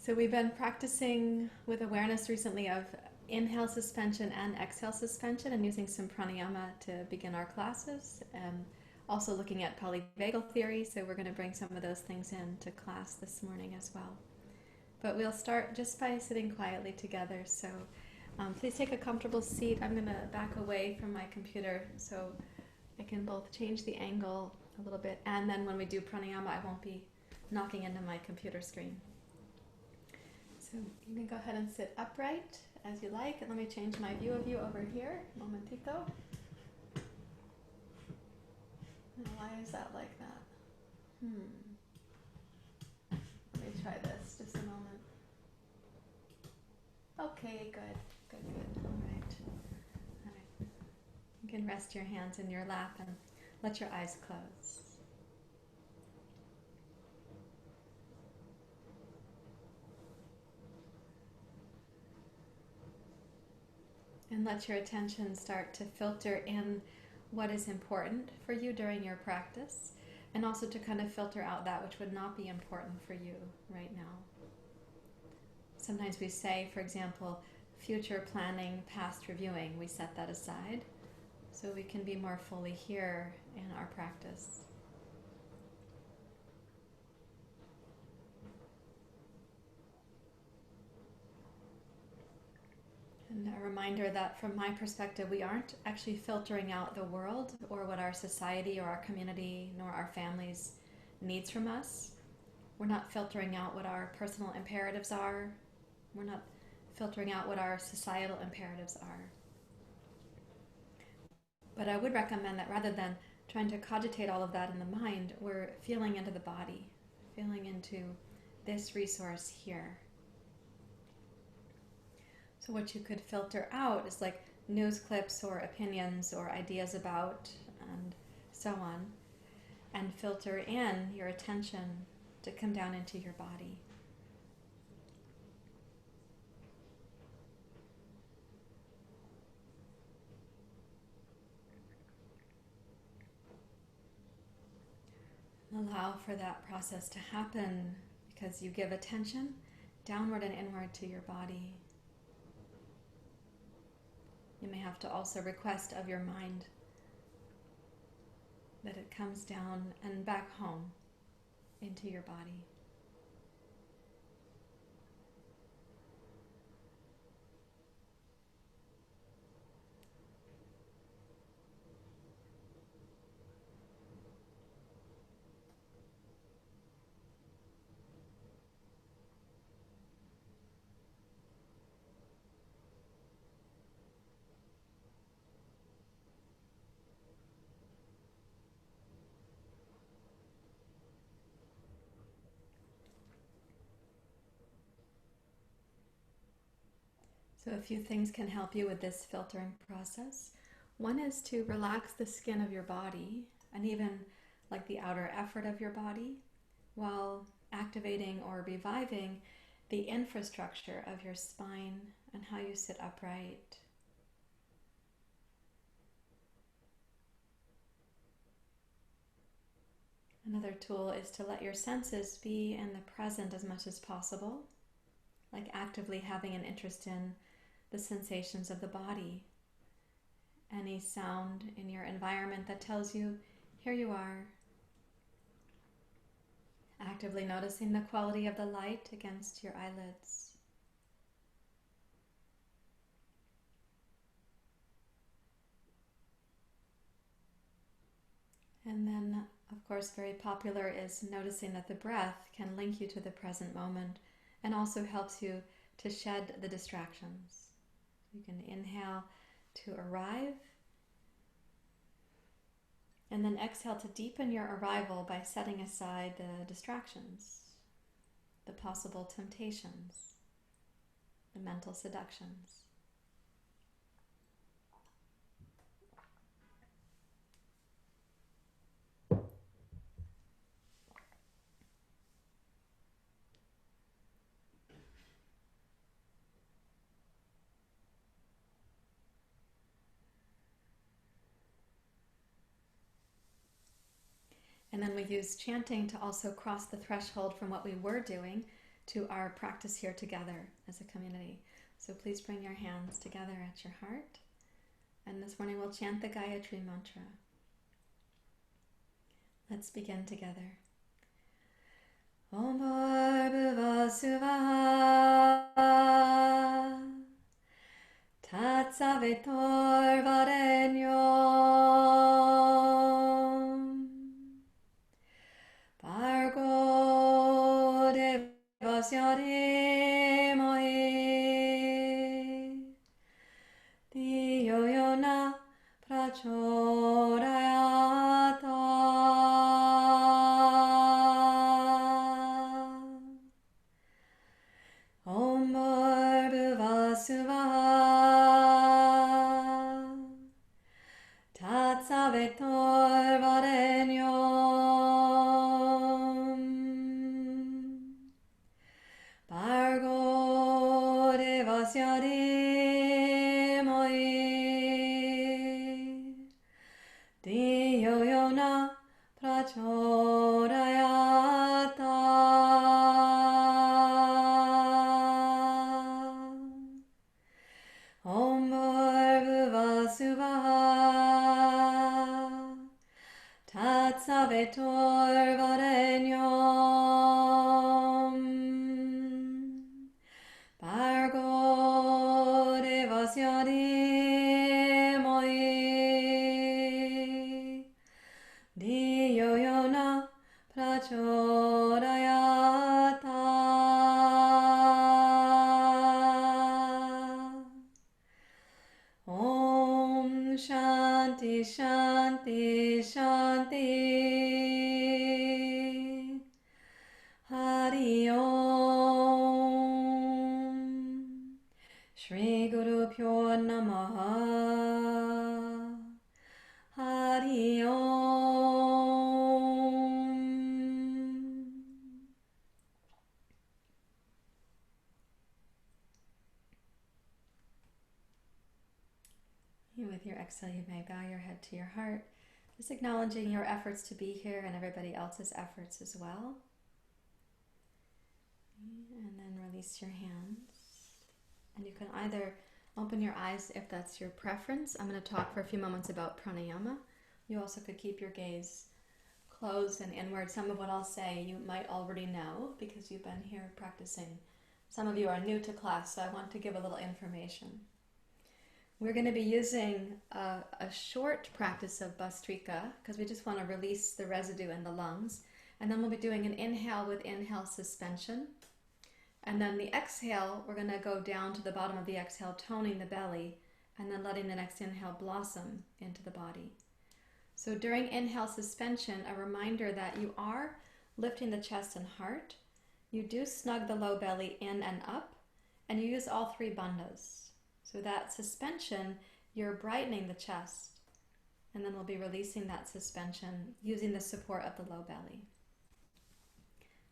So we've been practicing with awareness recently of inhale suspension and exhale suspension, and using some pranayama to begin our classes, and also looking at polyvagal theory. So we're going to bring some of those things into class this morning as well. But we'll start just by sitting quietly together. So please take a comfortable seat. I'm going to back away from my computer so I can both change the angle a little bit, and then when we do pranayama, I won't be knocking into my computer screen. So you can go ahead and sit upright as you like, and let me change my view of you over here. Momentito. Now, why is that like that? Let me try this, just a moment. Okay, good. All right. You can rest your hands in your lap and let your eyes close. And let your attention start to filter in what is important for you during your practice, and also to kind of filter out that which would not be important for you right now. Sometimes we say, for example, future planning, past reviewing, we set that aside so we can be more fully here in our practice. And a reminder that from my perspective, we aren't actually filtering out the world or what our society or our community nor our families needs from us. We're not filtering out what our personal imperatives are. We're not filtering out what our societal imperatives are. But I would recommend that rather than trying to cogitate all of that in the mind, we're feeling into the body, feeling into this resource here. So what you could filter out is like news clips or opinions or ideas about and so on, and filter in your attention to come down into your body. Allow for that process to happen because you give attention downward and inward to your body. You may have to also request of your mind that it comes down and back home into your body. So a few things can help you with this filtering process. One is to relax the skin of your body and even like the outer effort of your body while activating or reviving the infrastructure of your spine and how you sit upright. Another tool is to let your senses be in the present as much as possible, like actively having an interest in the sensations of the body. Any sound in your environment that tells you, here you are. Actively noticing the quality of the light against your eyelids. And then, of course, very popular is noticing that the breath can link you to the present moment and also helps you to shed the distractions. You can inhale to arrive, and then exhale to deepen your arrival by setting aside the distractions, the possible temptations, the mental seductions. And then we use chanting to also cross the threshold from what we were doing to our practice here together as a community. So please bring your hands together at your heart. And this morning we'll chant the Gayatri mantra. Let's begin together. Om Bhurбhuva Suvah Tatsavitorvarenyam Bhargo Devasya Dhimahi Dhiyo Yona Prachodayata. Om Bhurбhuva Suvah Tatsavitorvarenyam Bhargo Devasya Dhimahi Dhiyo Yona Prachodayata. Om Bhurбhuva Suvah Tatsavitorvarenyam Bhargo Devasya Dhimahi Dhiyo Yona Prachodayata. Om Shanti Shanti Shanti. Hari Om. Shri Guru Pyo Namaha. Hari Om. And with your exhale, you may bow your head to your heart, just acknowledging your efforts to be here and everybody else's efforts as well. And then release your hands. And you can either open your eyes if that's your preference. I'm going to talk for a few moments about pranayama. You also could keep your gaze closed and inward. Some of what I'll say you might already know because you've been here practicing. Some of you are new to class, so I want to give a little information. We're going to be using a short practice of Bhastrika because we just want to release the residue in the lungs. And then we'll be doing an inhale with inhale suspension. And then the exhale, we're going to go down to the bottom of the exhale, toning the belly, and then letting the next inhale blossom into the body. So during inhale suspension, a reminder that you are lifting the chest and heart. You do snug the low belly in and up, and you use all three bandhas. So that suspension, you're brightening the chest, and then we'll be releasing that suspension using the support of the low belly.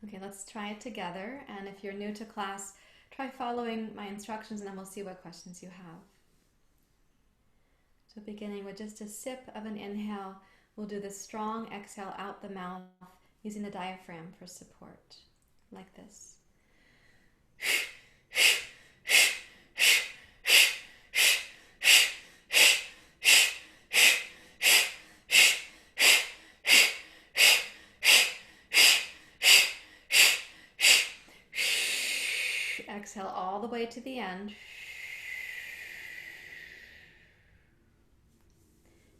Okay, let's try it together, and if you're new to class, try following my instructions and then we'll see what questions you have. So beginning with just a sip of an inhale, we'll do the strong exhale out the mouth using the diaphragm for support, like this. Exhale all the way to the end.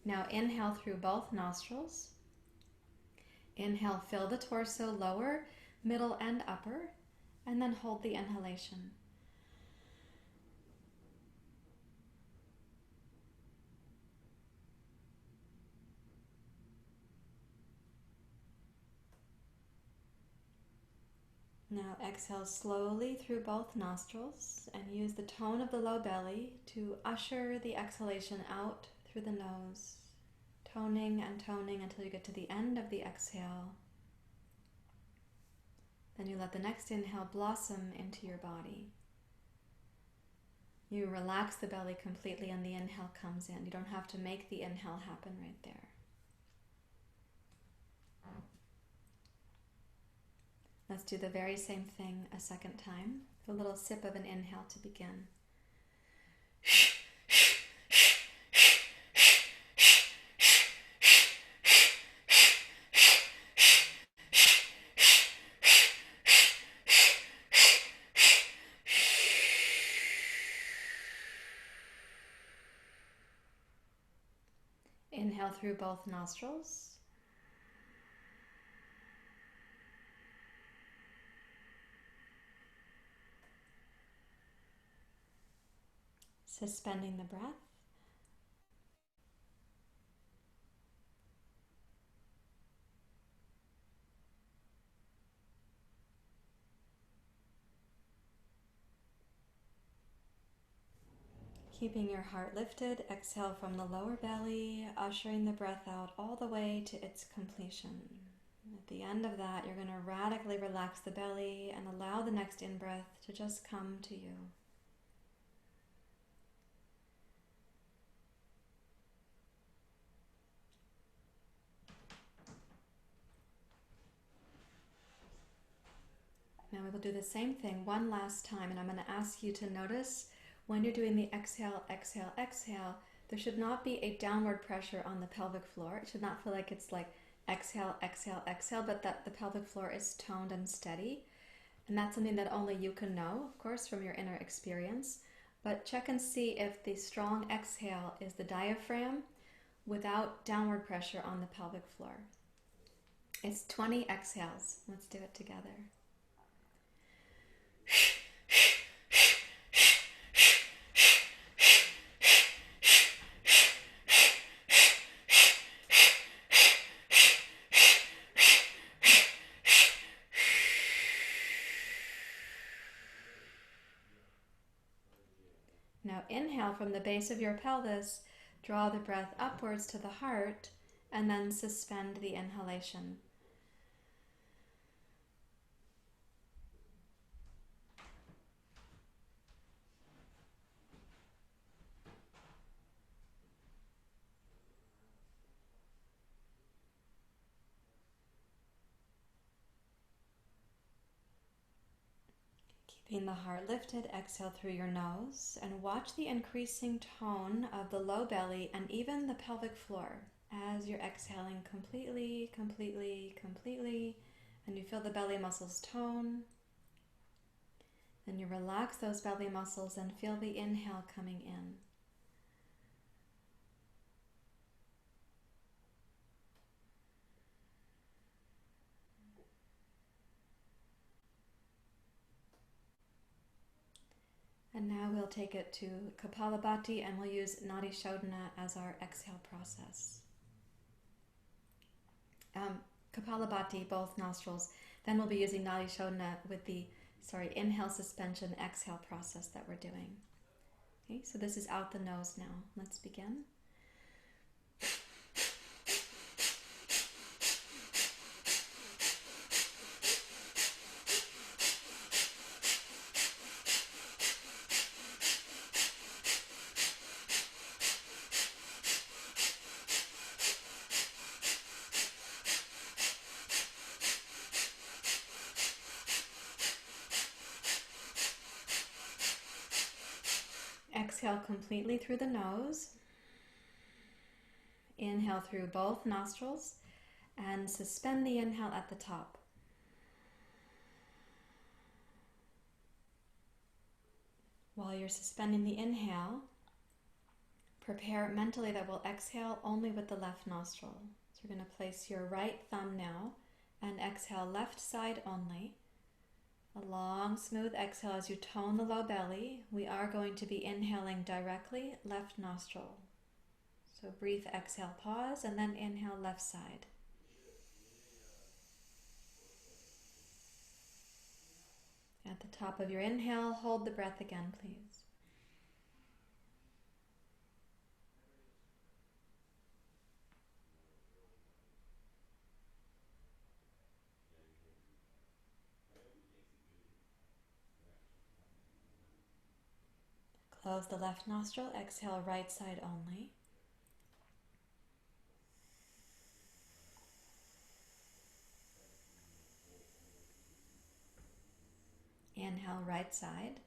Now inhale through both nostrils. Inhale, fill the torso, lower, middle, and upper, and then hold the inhalation. Now exhale slowly through both nostrils and use the tone of the low belly to usher the exhalation out through the nose, toning and toning until you get to the end of the exhale. Then you let the next inhale blossom into your body. You relax the belly completely and the inhale comes in. You don't have to make the inhale happen right there. Let's do the very same thing a second time. A little sip of an inhale to begin. Inhale through both nostrils. Suspending the breath. Keeping your heart lifted, exhale from the lower belly, ushering the breath out all the way to its completion. At the end of that, you're going to radically relax the belly and allow the next in-breath to just come to you. Now we will do the same thing one last time, and I'm going to ask you to notice when you're doing the exhale, exhale, exhale, there should not be a downward pressure on the pelvic floor. It should not feel like it's like exhale, exhale, exhale, but that the pelvic floor is toned and steady. And that's something that only you can know, of course, from your inner experience. But check and see if the strong exhale is the diaphragm without downward pressure on the pelvic floor. It's 20 exhales. Let's do it together. Now inhale from the base of your pelvis, draw the breath upwards to the heart, and then suspend the inhalation. Keeping the heart lifted, exhale through your nose and watch the increasing tone of the low belly and even the pelvic floor as you're exhaling completely, completely, completely, and you feel the belly muscles tone. Then you relax those belly muscles and feel the inhale coming in. And now we'll take it to Kapalabhati and we'll use Nadi Shodhana as our exhale process. Kapalabhati, both nostrils. Then we'll be using Nadi Shodhana with the inhale, suspension, exhale process that we're doing. Okay, so this is out the nose now. Let's begin. Exhale completely through the nose. Inhale through both nostrils and suspend the inhale at the top. While you're suspending the inhale, prepare mentally that we'll exhale only with the left nostril. So you're going to place your right thumb now and exhale left side only. A long, smooth exhale as you tone the low belly. We are going to be inhaling directly left nostril. So brief exhale, pause, and then inhale left side. At the top of your inhale, hold the breath again, please. Close the left nostril, exhale right side only. Inhale, right side.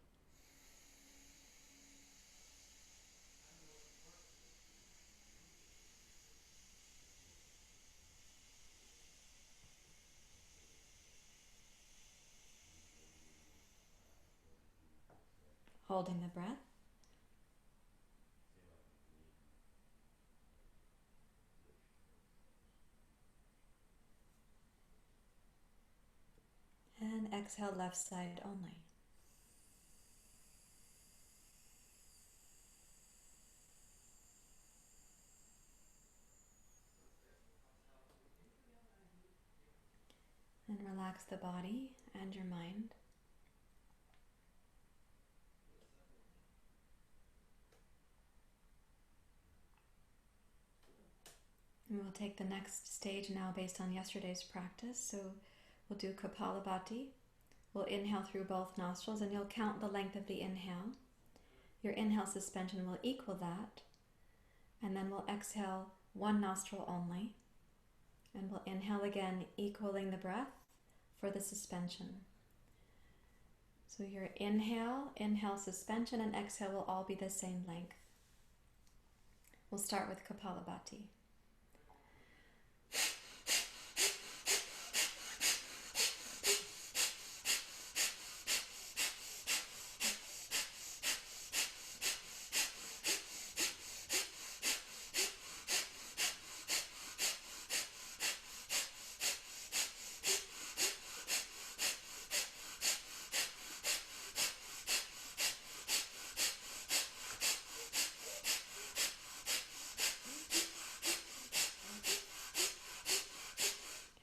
Holding the breath. And exhale, left side only. And relax the body and your mind. And we'll take the next stage now based on yesterday's practice. So we'll do Kapalabhati. We'll inhale through both nostrils and you'll count the length of the inhale. Your inhale suspension will equal that. And then we'll exhale one nostril only. And we'll inhale again, equaling the breath for the suspension. So your inhale, suspension, and exhale will all be the same length. We'll start with Kapalabhati.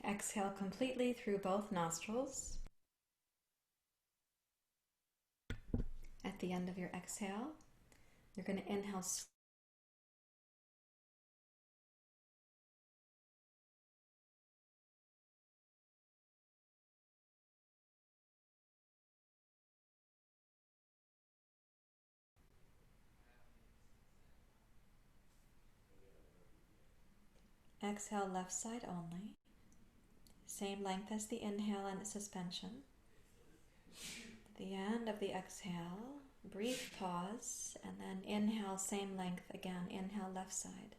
Exhale completely through both nostrils. At the end of your exhale, you're going to inhale exhale left side only. Same length as the inhale and suspension. At the end of the exhale, brief pause, and then inhale, same length again. Inhale, left side.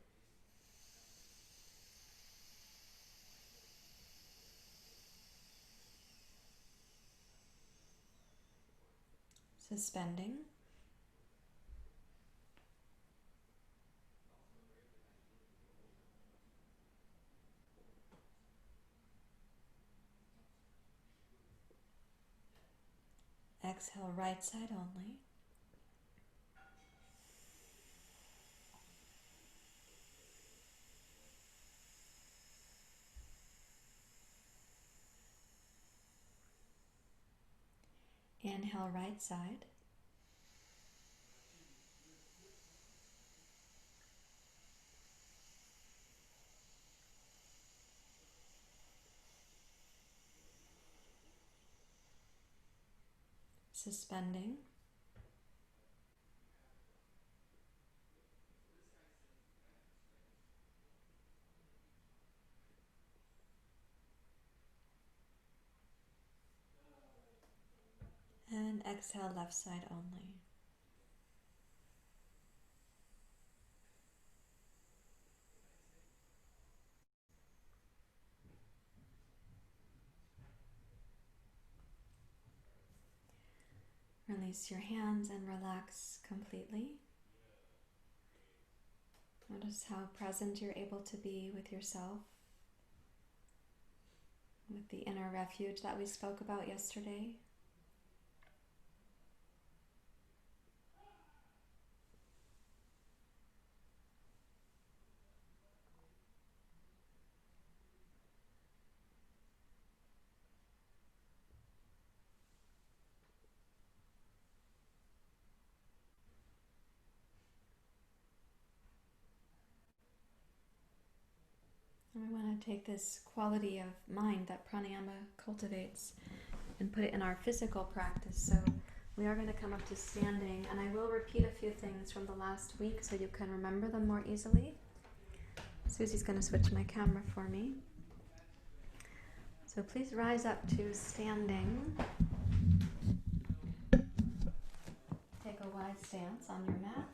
Suspending. Exhale, right side only. Inhale, right side. Suspending. And exhale, left side only. Release your hands and relax completely. Notice how present you're able to be with yourself, with the inner refuge that we spoke about yesterday. And we want to take this quality of mind that pranayama cultivates and put it in our physical practice. So we are going to come up to standing, and I will repeat a few things from the last week so you can remember them more easily. Susie's going to switch my camera for me. So please rise up to standing. wide stance on your mat.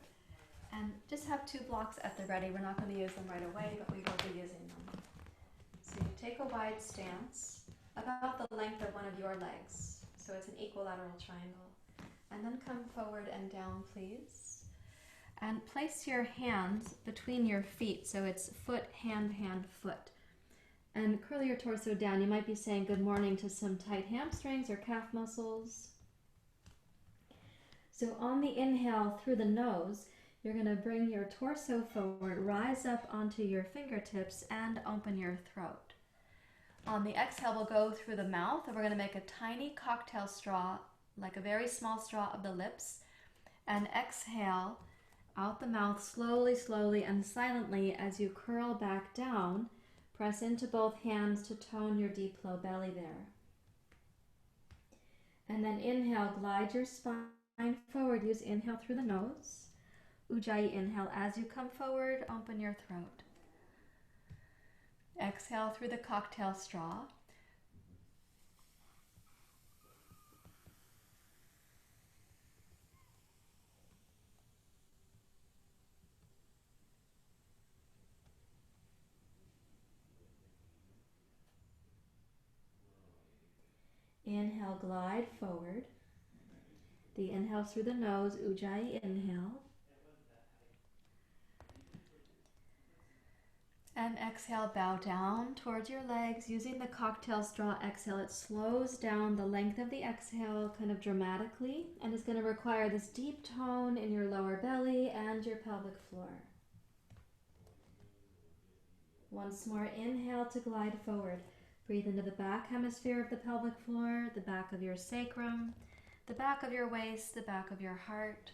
And just have 2 blocks at the ready. We're not going to use them right away, but we will be using them. So you take a wide stance, about the length of one of your legs. So it's an equilateral triangle. And then come forward and down, please. And place your hands between your feet. So it's foot, hand, hand, foot. And curl your torso down. You might be saying good morning to some tight hamstrings or calf muscles. So on the inhale through the nose, you're going to bring your torso forward, rise up onto your fingertips, and open your throat. On the exhale, we'll go through the mouth, and we're going to make a tiny cocktail straw, like a very small straw of the lips, and exhale out the mouth slowly, slowly, and silently as you curl back down. Press into both hands to tone your deep low belly there. And then inhale, glide your spine forward. Use inhale through the nose. Ujjayi inhale. As you come forward, open your throat. Exhale through the cocktail straw. Inhale, glide forward. The inhale through the nose, Ujjayi inhale. And exhale, bow down towards your legs. Using the cocktail straw exhale, it slows down the length of the exhale kind of dramatically, and is going to require this deep tone in your lower belly and your pelvic floor. Once more, inhale to glide forward. Breathe into the back hemisphere of the pelvic floor, the back of your sacrum, the back of your waist, the back of your heart.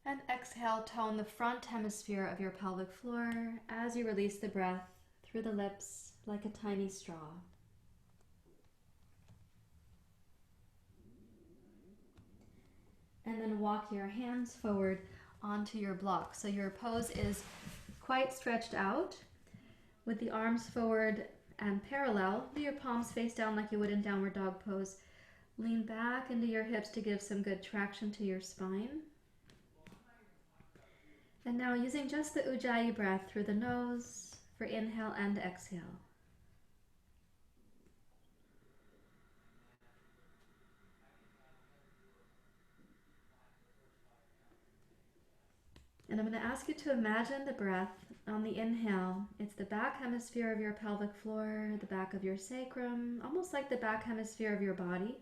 And exhale, tone the front hemisphere of your pelvic floor as you release the breath through the lips like a tiny straw. And then walk your hands forward onto your block. So your pose is quite stretched out with the arms forward and parallel. Do your palms face down like you would in downward dog pose. Lean back into your hips to give some good traction to your spine. And now using just the Ujjayi breath through the nose for inhale and exhale. And I'm going to ask you to imagine the breath on the inhale. It's the back hemisphere of your pelvic floor, the back of your sacrum, almost like the back hemisphere of your body.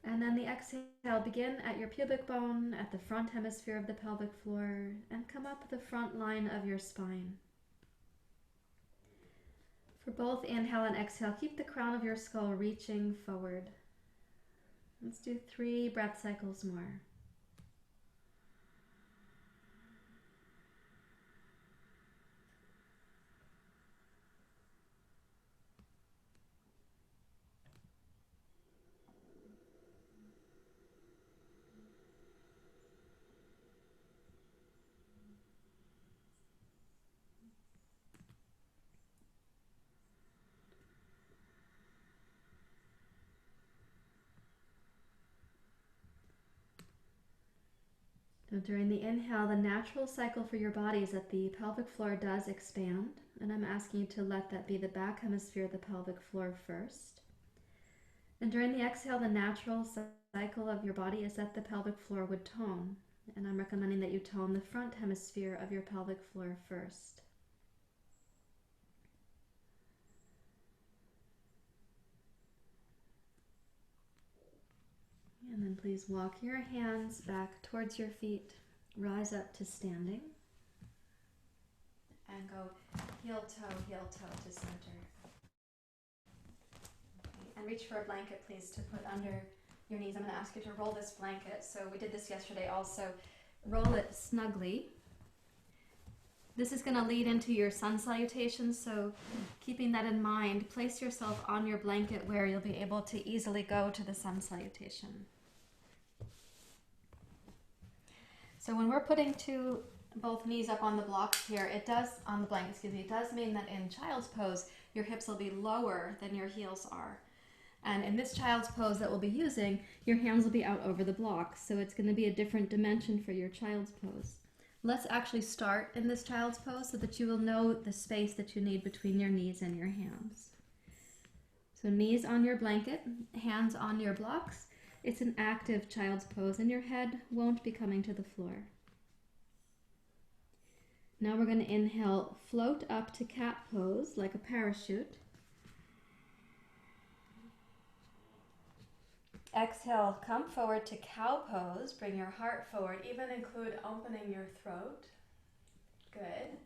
And then the exhale, begin at your pubic bone, at the front hemisphere of the pelvic floor, and come up the front line of your spine. For both inhale and exhale, keep the crown of your skull reaching forward. Let's do 3 breath cycles more. Now, during the inhale, the natural cycle for your body is that the pelvic floor does expand, and I'm asking you to let that be the back hemisphere of the pelvic floor first. And during the exhale, the natural cycle of your body is that the pelvic floor would tone, and I'm recommending that you tone the front hemisphere of your pelvic floor first. And then please walk your hands back towards your feet, rise up to standing, and go heel toe to center. Okay. And reach for a blanket, please, to put under your knees. I'm going to ask you to roll this blanket. So we did this yesterday also. Roll it snugly. This is going to lead into your sun salutation, so keeping that in mind, place yourself on your blanket where you'll be able to easily go to the sun salutation. So when we're putting both knees up on the blocks here, it does mean that in child's pose, your hips will be lower than your heels are. And in this child's pose that we'll be using, your hands will be out over the blocks, so it's going to be a different dimension for your child's pose. Let's actually start in this child's pose so that you will know the space that you need between your knees and your hands. So knees on your blanket, hands on your blocks. It's an active child's pose and your head won't be coming to the floor. Now we're going to inhale, float up to cat pose like a parachute. Exhale, come forward to cow pose. Bring your heart forward. Even include opening your throat. Good.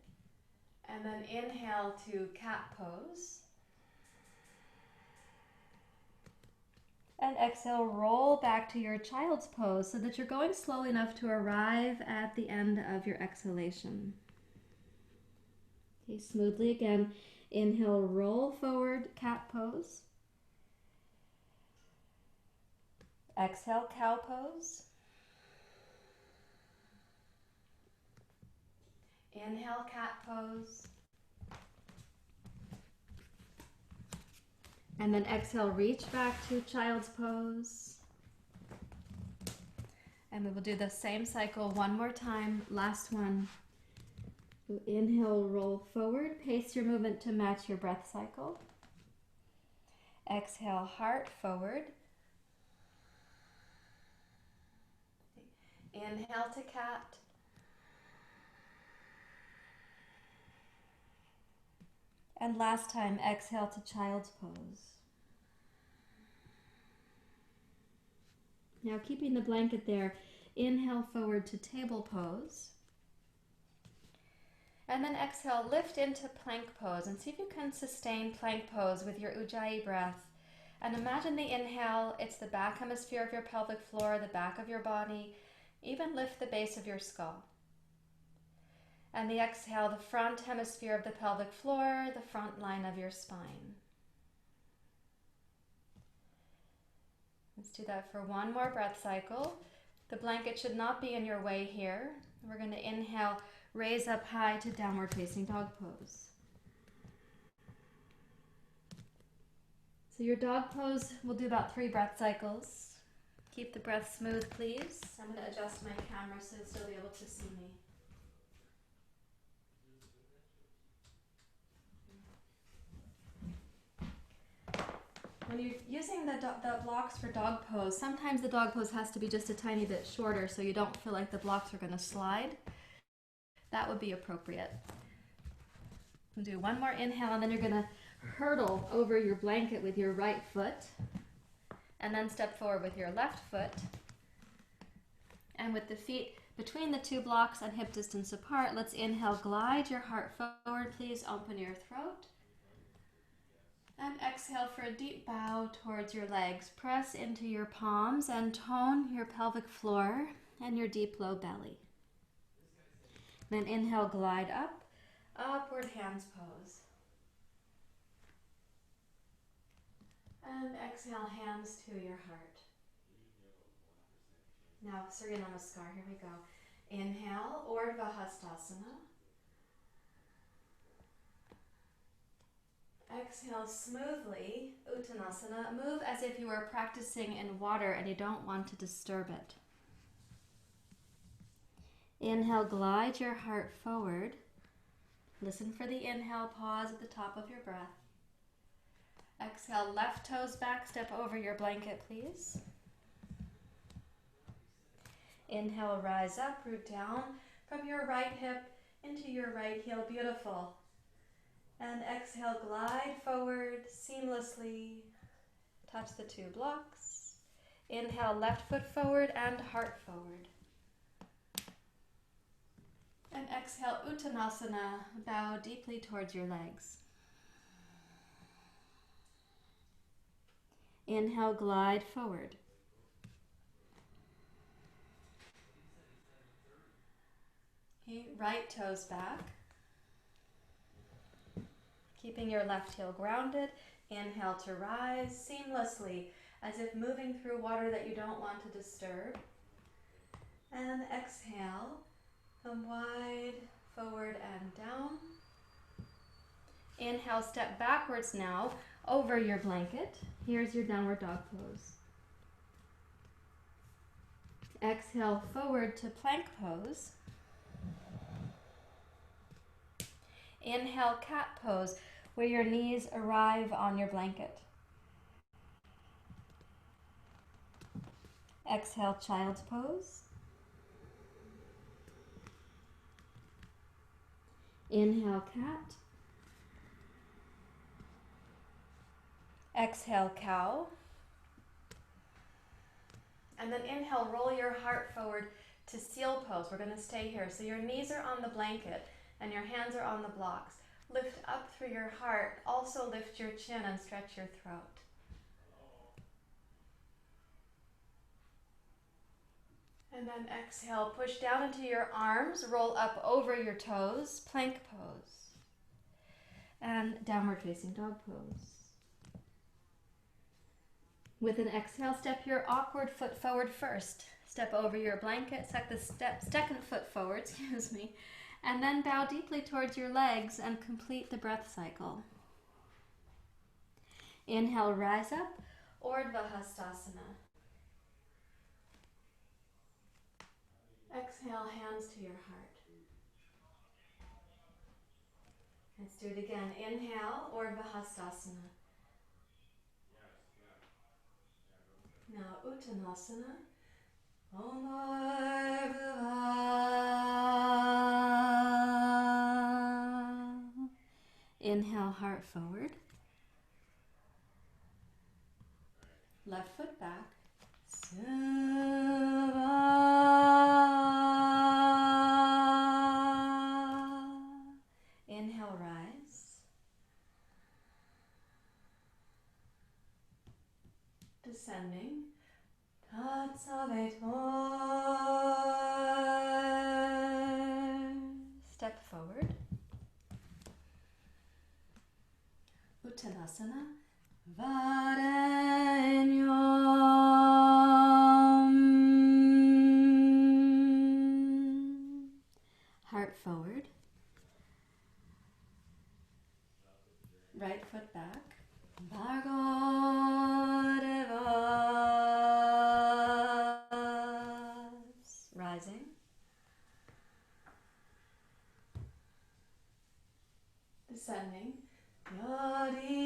And then inhale to cat pose. And exhale, roll back to your child's pose so that you're going slowly enough to arrive at the end of your exhalation. Okay, smoothly again. Inhale, roll forward, cat pose. Exhale, cow pose. Inhale, cat pose. And then exhale, reach back to child's pose. And we will do the same cycle one more time. Last one. Inhale, roll forward. Pace your movement to match your breath cycle. Exhale, heart forward. Inhale to cat. And last time, exhale to child's pose. Now keeping the blanket there, inhale forward to table pose. And then exhale, lift into plank pose and see if you can sustain plank pose with your Ujjayi breath. And imagine the inhale, it's the back hemisphere of your pelvic floor, the back of your body. Even lift the base of your skull. And the exhale, the front hemisphere of the pelvic floor, the front line of your spine. Let's do that for one more breath cycle. The blanket should not be in your way here. We're going to inhale, raise up high to downward facing dog pose. So your dog pose, we'll do about 3 breath cycles. Keep the breath smooth, please. I'm going to adjust my camera so you'll still be able to see me. When you're using the blocks for dog pose, sometimes the dog pose has to be just a tiny bit shorter so you don't feel like the blocks are going to slide. That would be appropriate. We'll do one more inhale and then you're going to hurdle over your blanket with your right foot and then step forward with your left foot. And with the feet between the 2 blocks and hip distance apart, let's inhale, glide your heart forward, please open your throat. And exhale for a deep bow towards your legs. Press into your palms and tone your pelvic floor and your deep low belly. Then inhale, glide up, upward hands pose. And exhale, hands to your heart. Now, Surya Namaskar, here we go. Inhale, Urdhva Hastasana. Exhale smoothly, Uttanasana. Move as if you were practicing in water and you don't want to disturb it. Inhale, glide your heart forward. Listen for the inhale, pause at the top of your breath. Exhale, left toes back, step over your blanket, please. Inhale, rise up, root down from your right hip into your right heel, beautiful. And exhale, glide forward seamlessly. Touch the 2 blocks. Inhale, left foot forward and heart forward. And exhale, Uttanasana, bow deeply towards your legs. Inhale, glide forward. Okay, right toes back. Keeping your left heel grounded. Inhale to rise seamlessly, as if moving through water that you don't want to disturb. And exhale, come wide, forward and down. Inhale, step backwards now, over your blanket. Here's your downward dog pose. Exhale forward to plank pose. Inhale cat pose, where your knees arrive on your blanket. Exhale child's pose. Inhale cat. Exhale cow. And then inhale, roll your heart forward to seal pose. We're going to stay here. So your knees are on the blanket and your hands are on the blocks. Lift up through your heart. Also lift your chin and stretch your throat. And then exhale, push down into your arms, roll up over your toes, plank pose. And downward facing dog pose. With an exhale, step your awkward foot forward first. Step over your blanket, second foot forward, excuse me, and then bow deeply towards your legs and complete the breath cycle. Inhale, rise up, Urdhva Hastasana. Exhale, hands to your heart. Let's do it again. Inhale, Urdhva Hastasana. Now Uttanasana. Om Bhurvubhaha. Inhale, heart forward. Left foot back. Inhale, rise. Descending. Step forward. Uttanasana. Varenyam. Heart forward. Right foot back. Bhargodevas. Rising. Descending. Yadimai.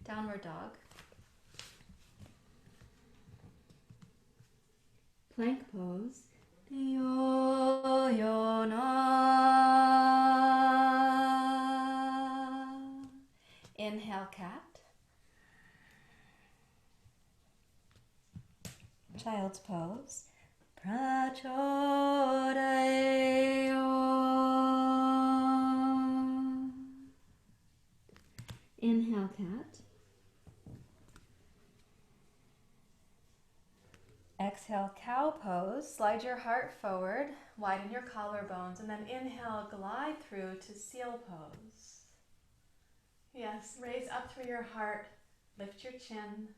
Downward dog. Plank pose. Yoyona. Inhale, cat. Child's pose. Prachodaya. Inhale, cat. Exhale, cow pose. Slide your heart forward, widen your collarbones, and then inhale, glide through to seal pose. Yes, raise up through your heart, lift your chin.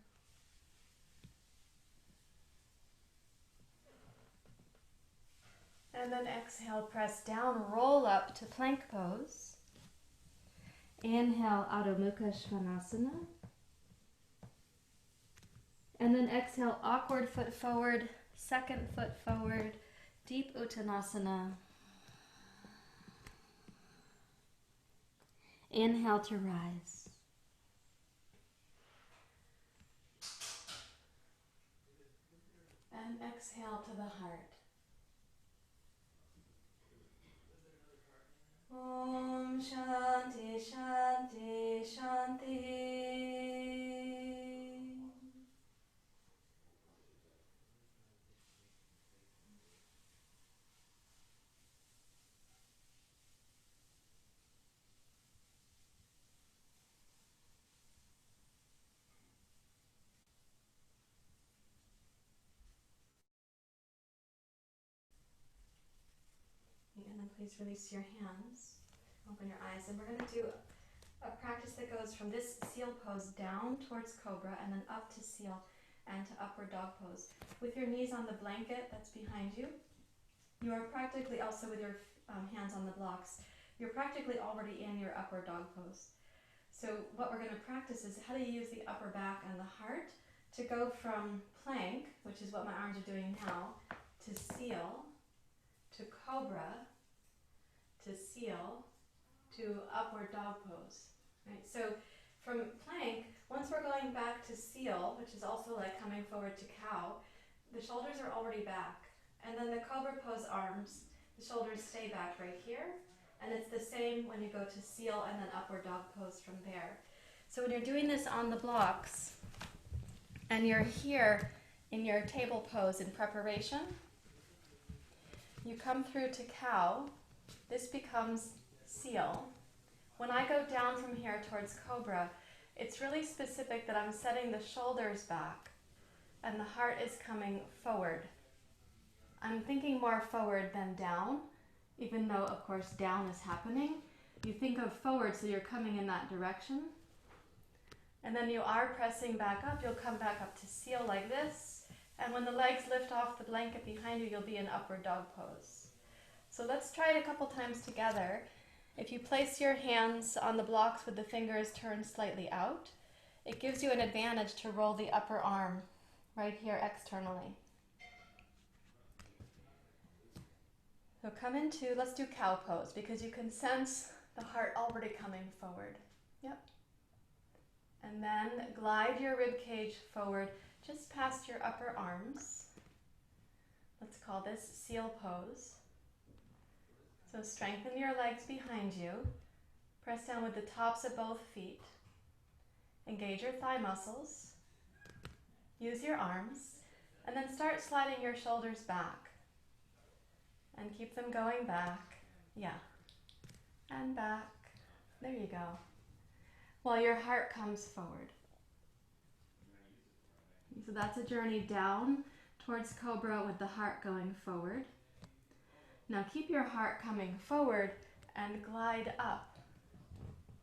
And then exhale, press down, roll up to plank pose. Inhale, Adho Mukha Svanasana. And then exhale, awkward foot forward, second foot forward, deep Uttanasana. Inhale to rise. And exhale to the heart. Om Shanti Shanti Shanti. And then please release your hands, open your eyes, and we're going to do a practice that goes from this seal pose down towards cobra and then up to seal and to upward dog pose. With your knees on the blanket that's behind you, you are practically also with your hands on the blocks, you're practically already in your upward dog pose. So what we're going to practice is how to use the upper back and the heart to go from plank, which is what my arms are doing now, to seal, to cobra, to seal, to upward dog pose. Right? So from plank, once we're going back to seal, which is also like coming forward to cow, the shoulders are already back. And then the cobra pose arms, the shoulders stay back right here. And it's the same when you go to seal and then upward dog pose from there. So when you're doing this on the blocks, and you're here in your table pose in preparation, you come through to cow, this becomes seal. When I go down from here towards cobra, it's really specific that I'm setting the shoulders back and the heart is coming forward. I'm thinking more forward than down, even though, of course, down is happening. You think of forward, so you're coming in that direction. And then you are pressing back up. You'll come back up to seal like this. And when the legs lift off the blanket behind you, you'll be in upward dog pose. So let's try it a couple times together. If you place your hands on the blocks with the fingers turned slightly out, it gives you an advantage to roll the upper arm right here externally. So come into, let's do cow pose, because you can sense the heart already coming forward. Yep. And then glide your rib cage forward just past your upper arms. Let's call this seal pose. So strengthen your legs behind you. Press down with the tops of both feet. Engage your thigh muscles. Use your arms. And then start sliding your shoulders back. And keep them going back. Yeah. And back. There you go. While your heart comes forward. So that's a journey down towards cobra with the heart going forward. Now keep your heart coming forward and glide up.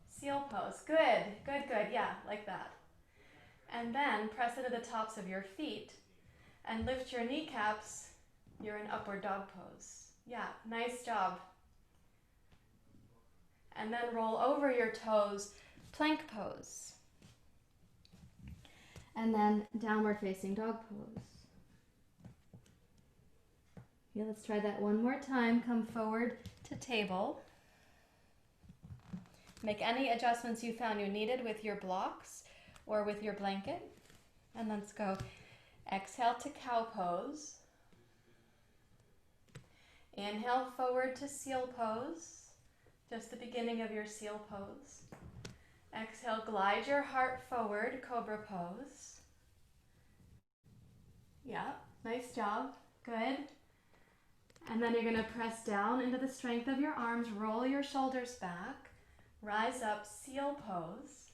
Seal pose. Good, good, good. Yeah, like that. And then press into the tops of your feet and lift your kneecaps. You're in upward dog pose. Yeah, nice job. And then roll over your toes, plank pose. And then downward facing dog pose. Yeah, let's try that one more time. Come forward to table. Make any adjustments you found you needed with your blocks or with your blanket. And let's go. Exhale to cow pose. Inhale forward to seal pose. Just the beginning of your seal pose. Exhale, glide your heart forward, cobra pose. Yeah, nice job. Good. And then you're going to press down into the strength of your arms, roll your shoulders back, rise up, seal pose.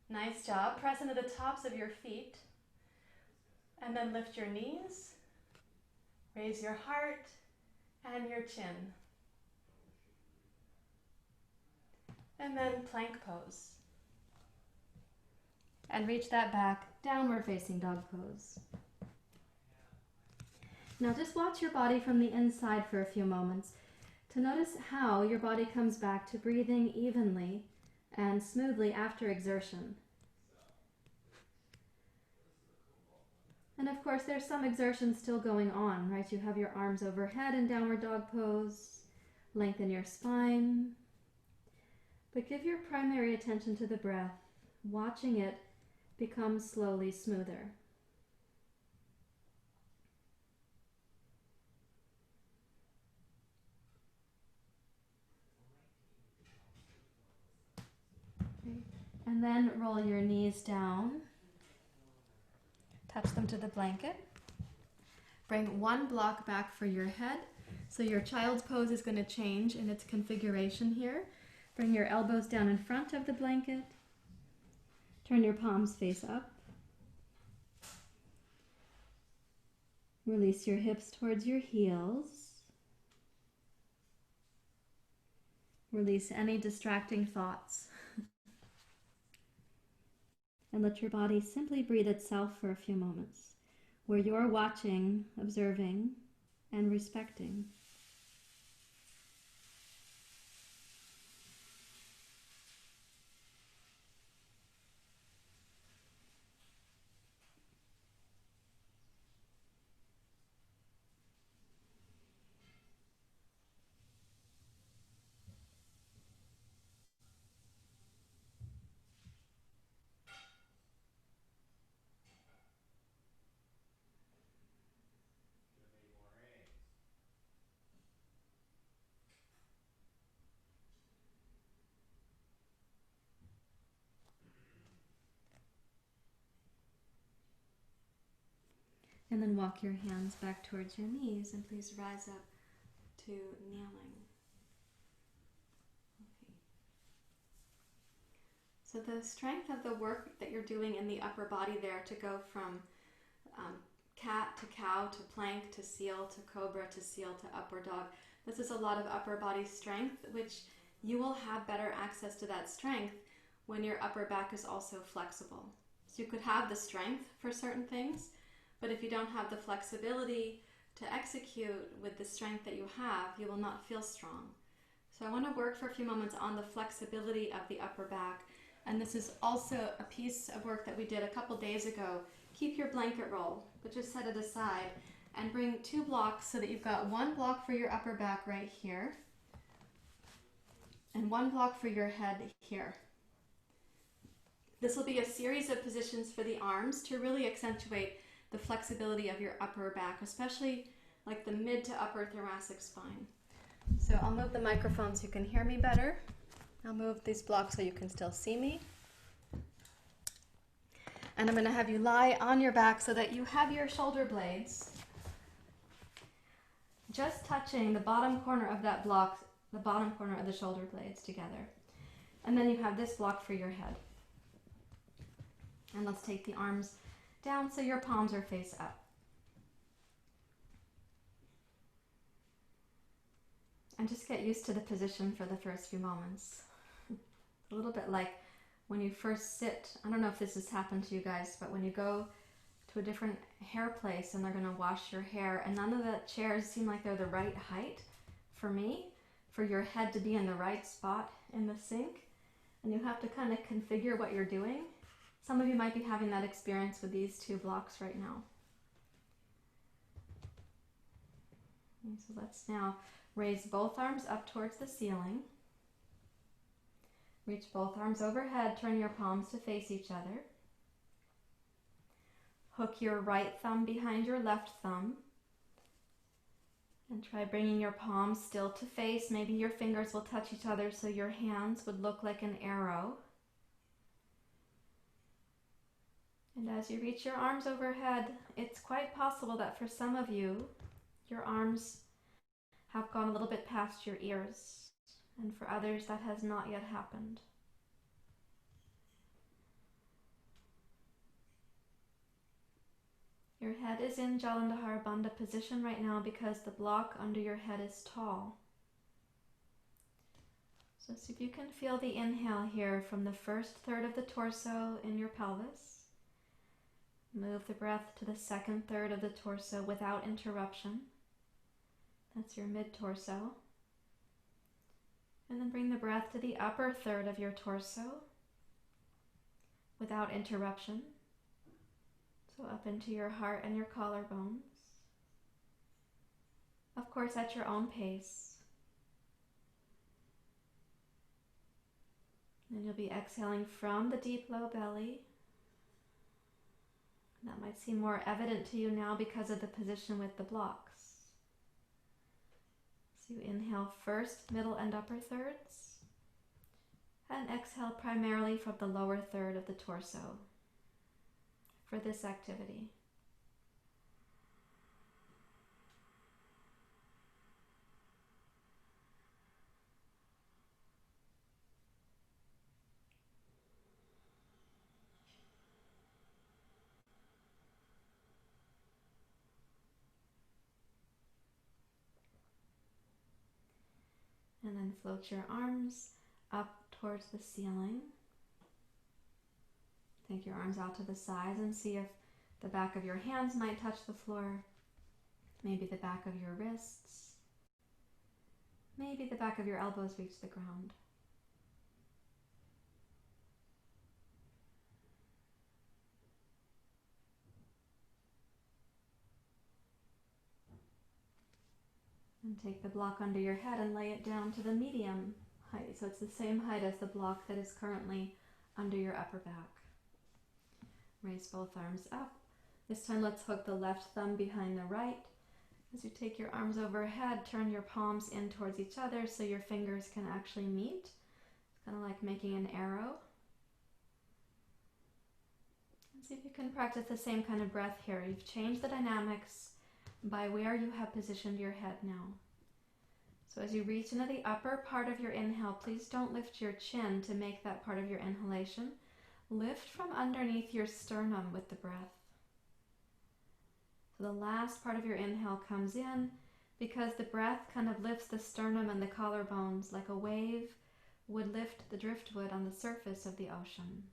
Nice job. Press into the tops of your feet. And then lift your knees, raise your heart and your chin. And then plank pose. And reach that back, downward facing dog pose. Now just watch your body from the inside for a few moments to notice how your body comes back to breathing evenly and smoothly after exertion. And of course, there's some exertion still going on, right? You have your arms overhead in downward dog pose, lengthen your spine, but give your primary attention to the breath, watching it become slowly smoother. Okay. And then roll your knees down. Touch them to the blanket. Bring one block back for your head. So your child's pose is going to change in its configuration here. Bring your elbows down in front of the blanket. Turn your palms face up. Release your hips towards your heels. Release any distracting thoughts. And let your body simply breathe itself for a few moments, where you're watching, observing, and respecting. And then walk your hands back towards your knees and please rise up to kneeling. Okay. So the strength of the work that you're doing in the upper body there to go from cat to cow to plank to seal to cobra to seal to upward dog, this is a lot of upper body strength, which you will have better access to that strength when your upper back is also flexible. So you could have the strength for certain things, but if you don't have the flexibility to execute with the strength that you have, you will not feel strong. So I want to work for a few moments on the flexibility of the upper back. And this is also a piece of work that we did a couple days ago. Keep your blanket roll, but just set it aside and bring 2 blocks so that you've got 1 block for your upper back right here and 1 block for your head here. This will be a series of positions for the arms to really accentuate the flexibility of your upper back, especially like the mid to upper thoracic spine. So I'll move the microphone so you can hear me better. I'll move these blocks so you can still see me. And I'm going to have you lie on your back so that you have your shoulder blades just touching the bottom corner of that block, the bottom corner of the shoulder blades together. And then you have this block for your head. And let's take the arms down so your palms are face up. And just get used to the position for the first few moments. A little bit like when you first sit, I don't know if this has happened to you guys, but when you go to a different hair place and they're going to wash your hair and none of the chairs seem like they're the right height for me, for your head to be in the right spot in the sink, and you have to kind of configure what you're doing. Some of you might be having that experience with these 2 blocks right now. Okay, so let's now raise both arms up towards the ceiling. Reach both arms overhead, turn your palms to face each other. Hook your right thumb behind your left thumb. And try bringing your palms still to face. Maybe your fingers will touch each other so your hands would look like an arrow. And as you reach your arms overhead, it's quite possible that for some of you, your arms have gone a little bit past your ears. And for others, that has not yet happened. Your head is in Jalandhar Bandha position right now because the block under your head is tall. So see if you can feel the inhale here from the first third of the torso in your pelvis. Move the breath to the second third of the torso without interruption. That's your mid-torso. And then bring the breath to the upper third of your torso without interruption. So up into your heart and your collarbones. Of course, at your own pace. And you'll be exhaling from the deep low belly. That might seem more evident to you now because of the position with the blocks. So you inhale first, middle and upper thirds, and exhale primarily from the lower third of the torso for this activity. And then float your arms up towards the ceiling. Take your arms out to the sides and see if the back of your hands might touch the floor. Maybe the back of your wrists. Maybe the back of your elbows reach the ground. And take the block under your head and lay it down to the medium height. So it's the same height as the block that is currently under your upper back. Raise both arms up. This time let's hook the left thumb behind the right. As you take your arms overhead, turn your palms in towards each other so your fingers can actually meet. It's kind of like making an arrow. See if you can practice the same kind of breath here. You've changed the dynamics by where you have positioned your head now. So as you reach into the upper part of your inhale, please don't lift your chin to make that part of your inhalation. Lift from underneath your sternum with the breath. So the last part of your inhale comes in because the breath kind of lifts the sternum and the collarbones like a wave would lift the driftwood on the surface of the ocean.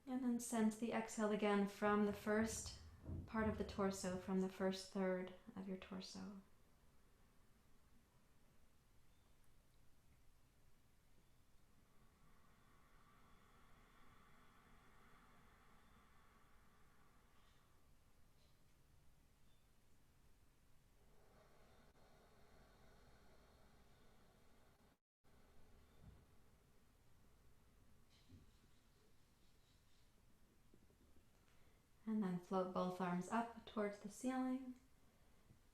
And then sense the exhale again from the first part of the torso, from the first third of your torso. And then float both arms up towards the ceiling.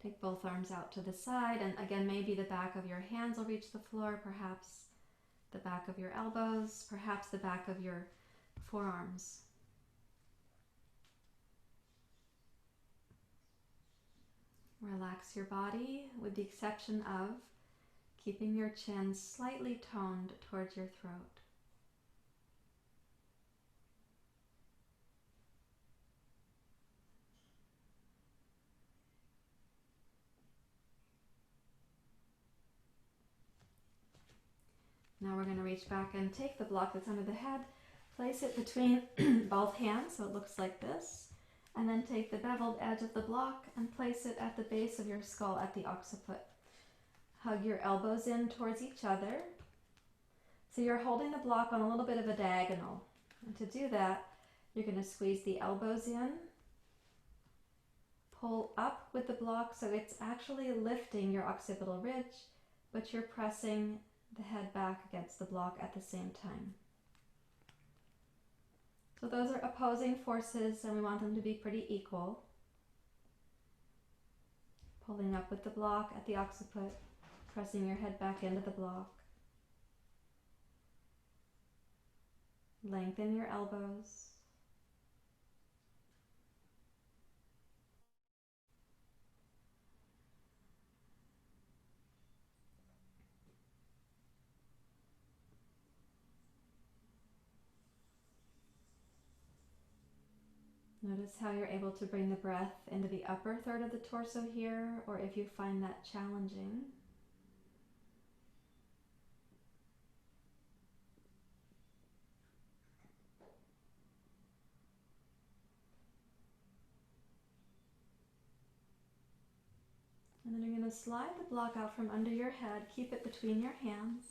Take both arms out to the side, and again, maybe the back of your hands will reach the floor, perhaps the back of your elbows, perhaps the back of your forearms. Relax your body with the exception of keeping your chin slightly toned towards your throat. Now we're going to reach back and take the block that's under the head, place it between both hands so it looks like this, and then take the beveled edge of the block and place it at the base of your skull at the occiput. Hug your elbows in towards each other. So you're holding the block on a little bit of a diagonal. And to do that, you're going to squeeze the elbows in, pull up with the block so it's actually lifting your occipital ridge, but you're pressing the head back against the block at the same time. So those are opposing forces and we want them to be pretty equal. Pulling up with the block at the occiput, pressing your head back into the block. Lengthen your elbows. Notice how you're able to bring the breath into the upper third of the torso here, or if you find that challenging. And then you're going to slide the block out from under your head, keep it between your hands,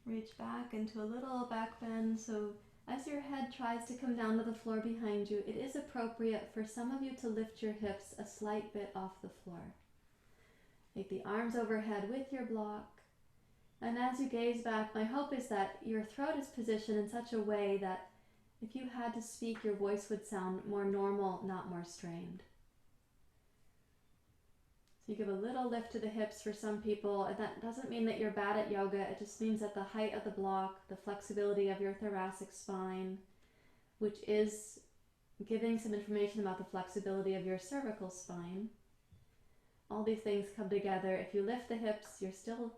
reach back into a little back bend, so as your head tries to come down to the floor behind you, it is appropriate for some of you to lift your hips a slight bit off the floor. Take the arms overhead with your block, and as you gaze back, my hope is that your throat is positioned in such a way that if you had to speak, your voice would sound more normal, not more strained. So you give a little lift to the hips for some people, and that doesn't mean that you're bad at yoga. It just means that the height of the block, the flexibility of your thoracic spine, which is giving some information about the flexibility of your cervical spine. All these things come together. If you lift the hips, you're still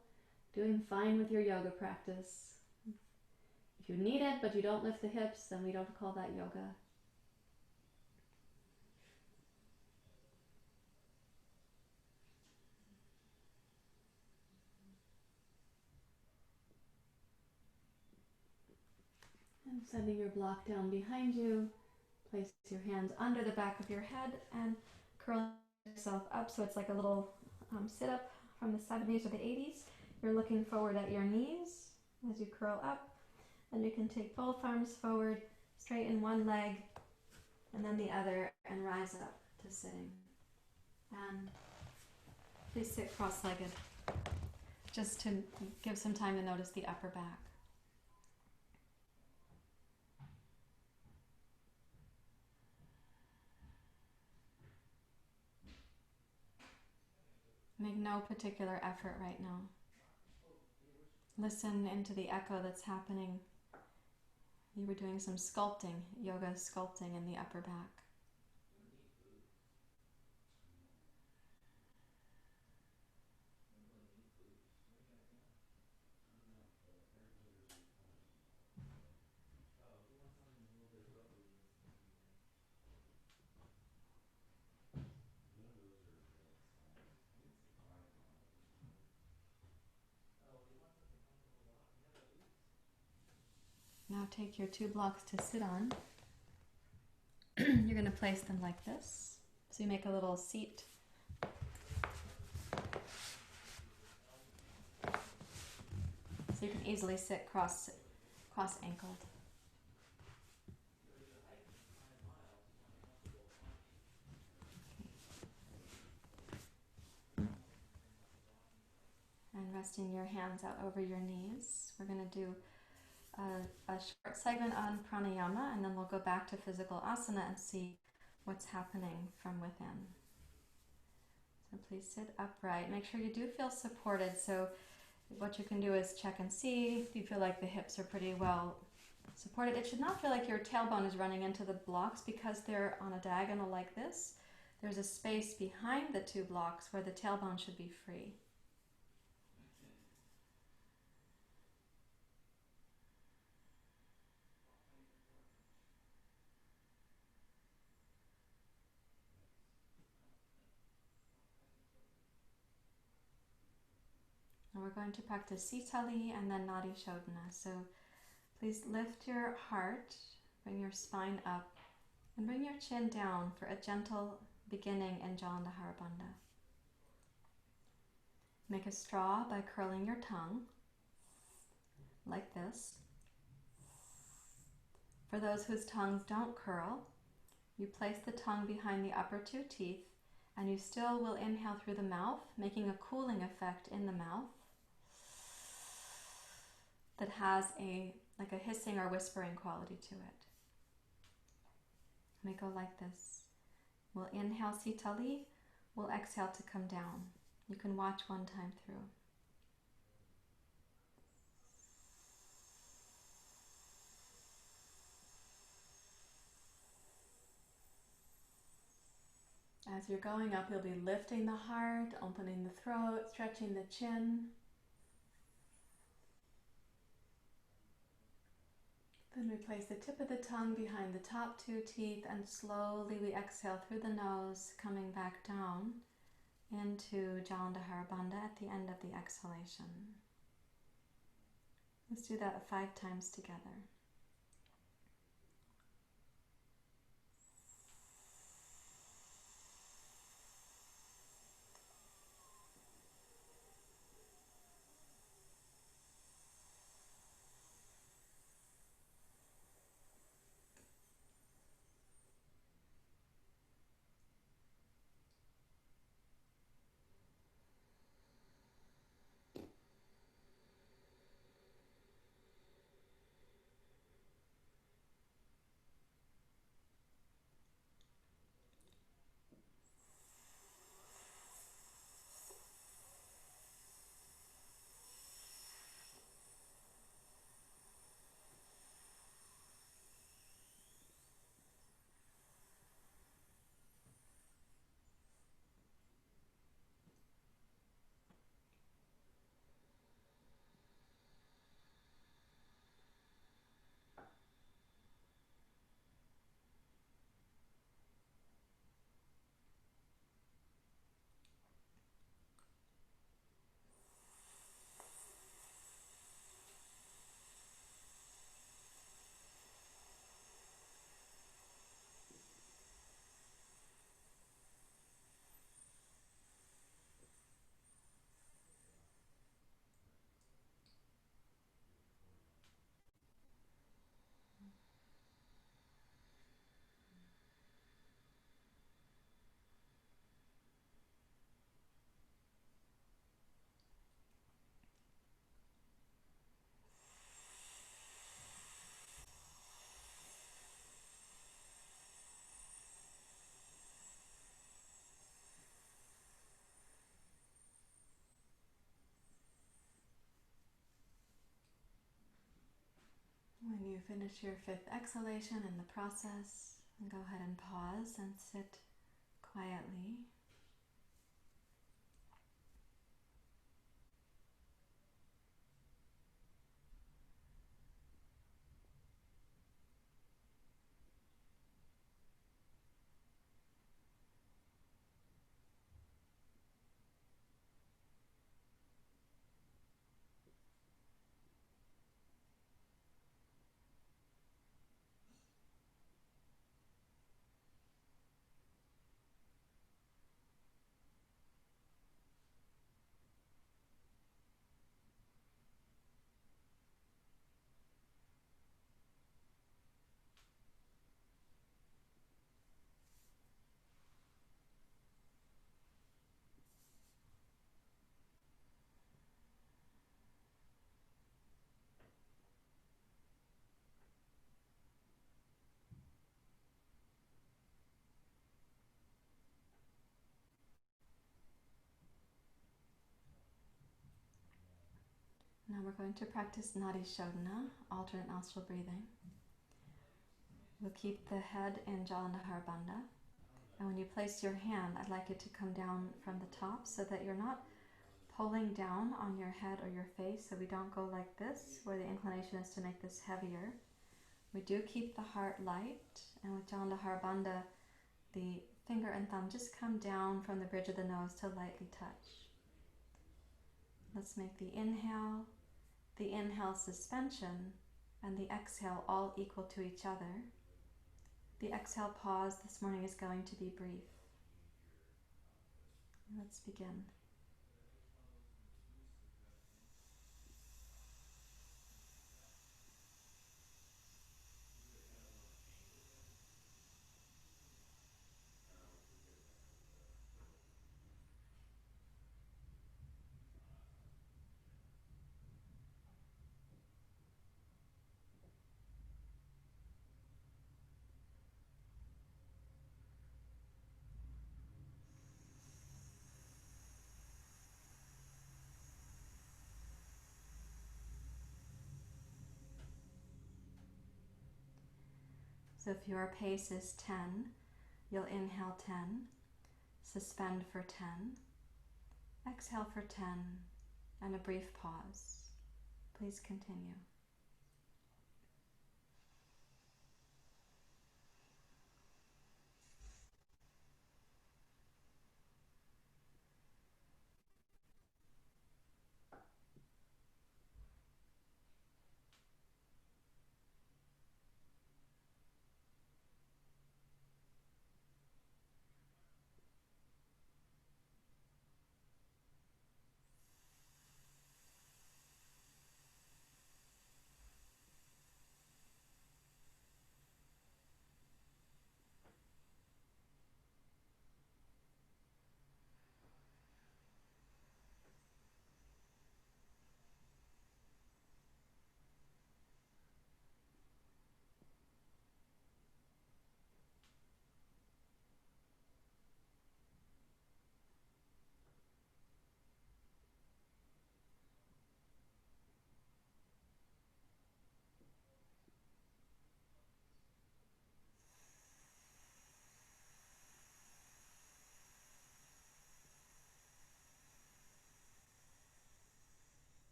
doing fine with your yoga practice. If you need it, but you don't lift the hips, then we don't call that yoga. And sending your block down behind you, place your hands under the back of your head and curl yourself up so it's like a little sit-up from the 70s or the 80s. You're looking forward at your knees as you curl up, and you can take both arms forward, straighten one leg and then the other, and rise up to sitting. And please sit cross-legged just to give some time to notice the upper back. Make no particular effort right now. Listen into the echo that's happening. You were doing some sculpting, yoga sculpting in the upper back. Now take your 2 blocks to sit on. You're going to place them like this. So you make a little seat. So you can easily sit cross-ankled. And resting your hands out over your knees. We're going to do a short segment on pranayama, and then we'll go back to physical asana and see what's happening from within. So please sit upright. Make sure you do feel supported. So what you can do is check and see if you feel like the hips are pretty well supported. It should not feel like your tailbone is running into the blocks because they're on a diagonal like this. There's a space behind the 2 blocks where the tailbone should be free. And we're going to practice Sitali and then Nadi Shodhana. So please lift your heart, bring your spine up, and bring your chin down for a gentle beginning in Jalandhara Bandha. Make a straw by curling your tongue, like this. For those whose tongues don't curl, you place the tongue behind the upper 2 teeth, and you still will inhale through the mouth, making a cooling effect in the mouth that has like a hissing or whispering quality to it. May go like this. We'll inhale Sitali, we'll exhale to come down. You can watch one time through. As you're going up, you'll be lifting the heart, opening the throat, stretching the chin. Then we place the tip of the tongue behind the top 2 teeth, and slowly we exhale through the nose, coming back down into Jalandhara Bandha at the end of the exhalation. Let's do that 5 times together. finish your fifth exhalation in the process, and go ahead and pause and sit quietly. Now we're going to practice Nadi Shodhana, alternate nostril breathing. We'll keep the head in Jalandhara Bandha. And when you place your hand, I'd like it to come down from the top so that you're not pulling down on your head or your face, so we don't go like this, where the inclination is to make this heavier. We do keep the heart light, and with Jalandhara Bandha, the finger and thumb just come down from the bridge of the nose to lightly touch. Let's make the inhale suspension, and the exhale all equal to each other. The exhale pause this morning is going to be brief. Let's begin. So if your pace is 10, you'll inhale 10, suspend for 10, exhale for 10, and a brief pause. Please continue.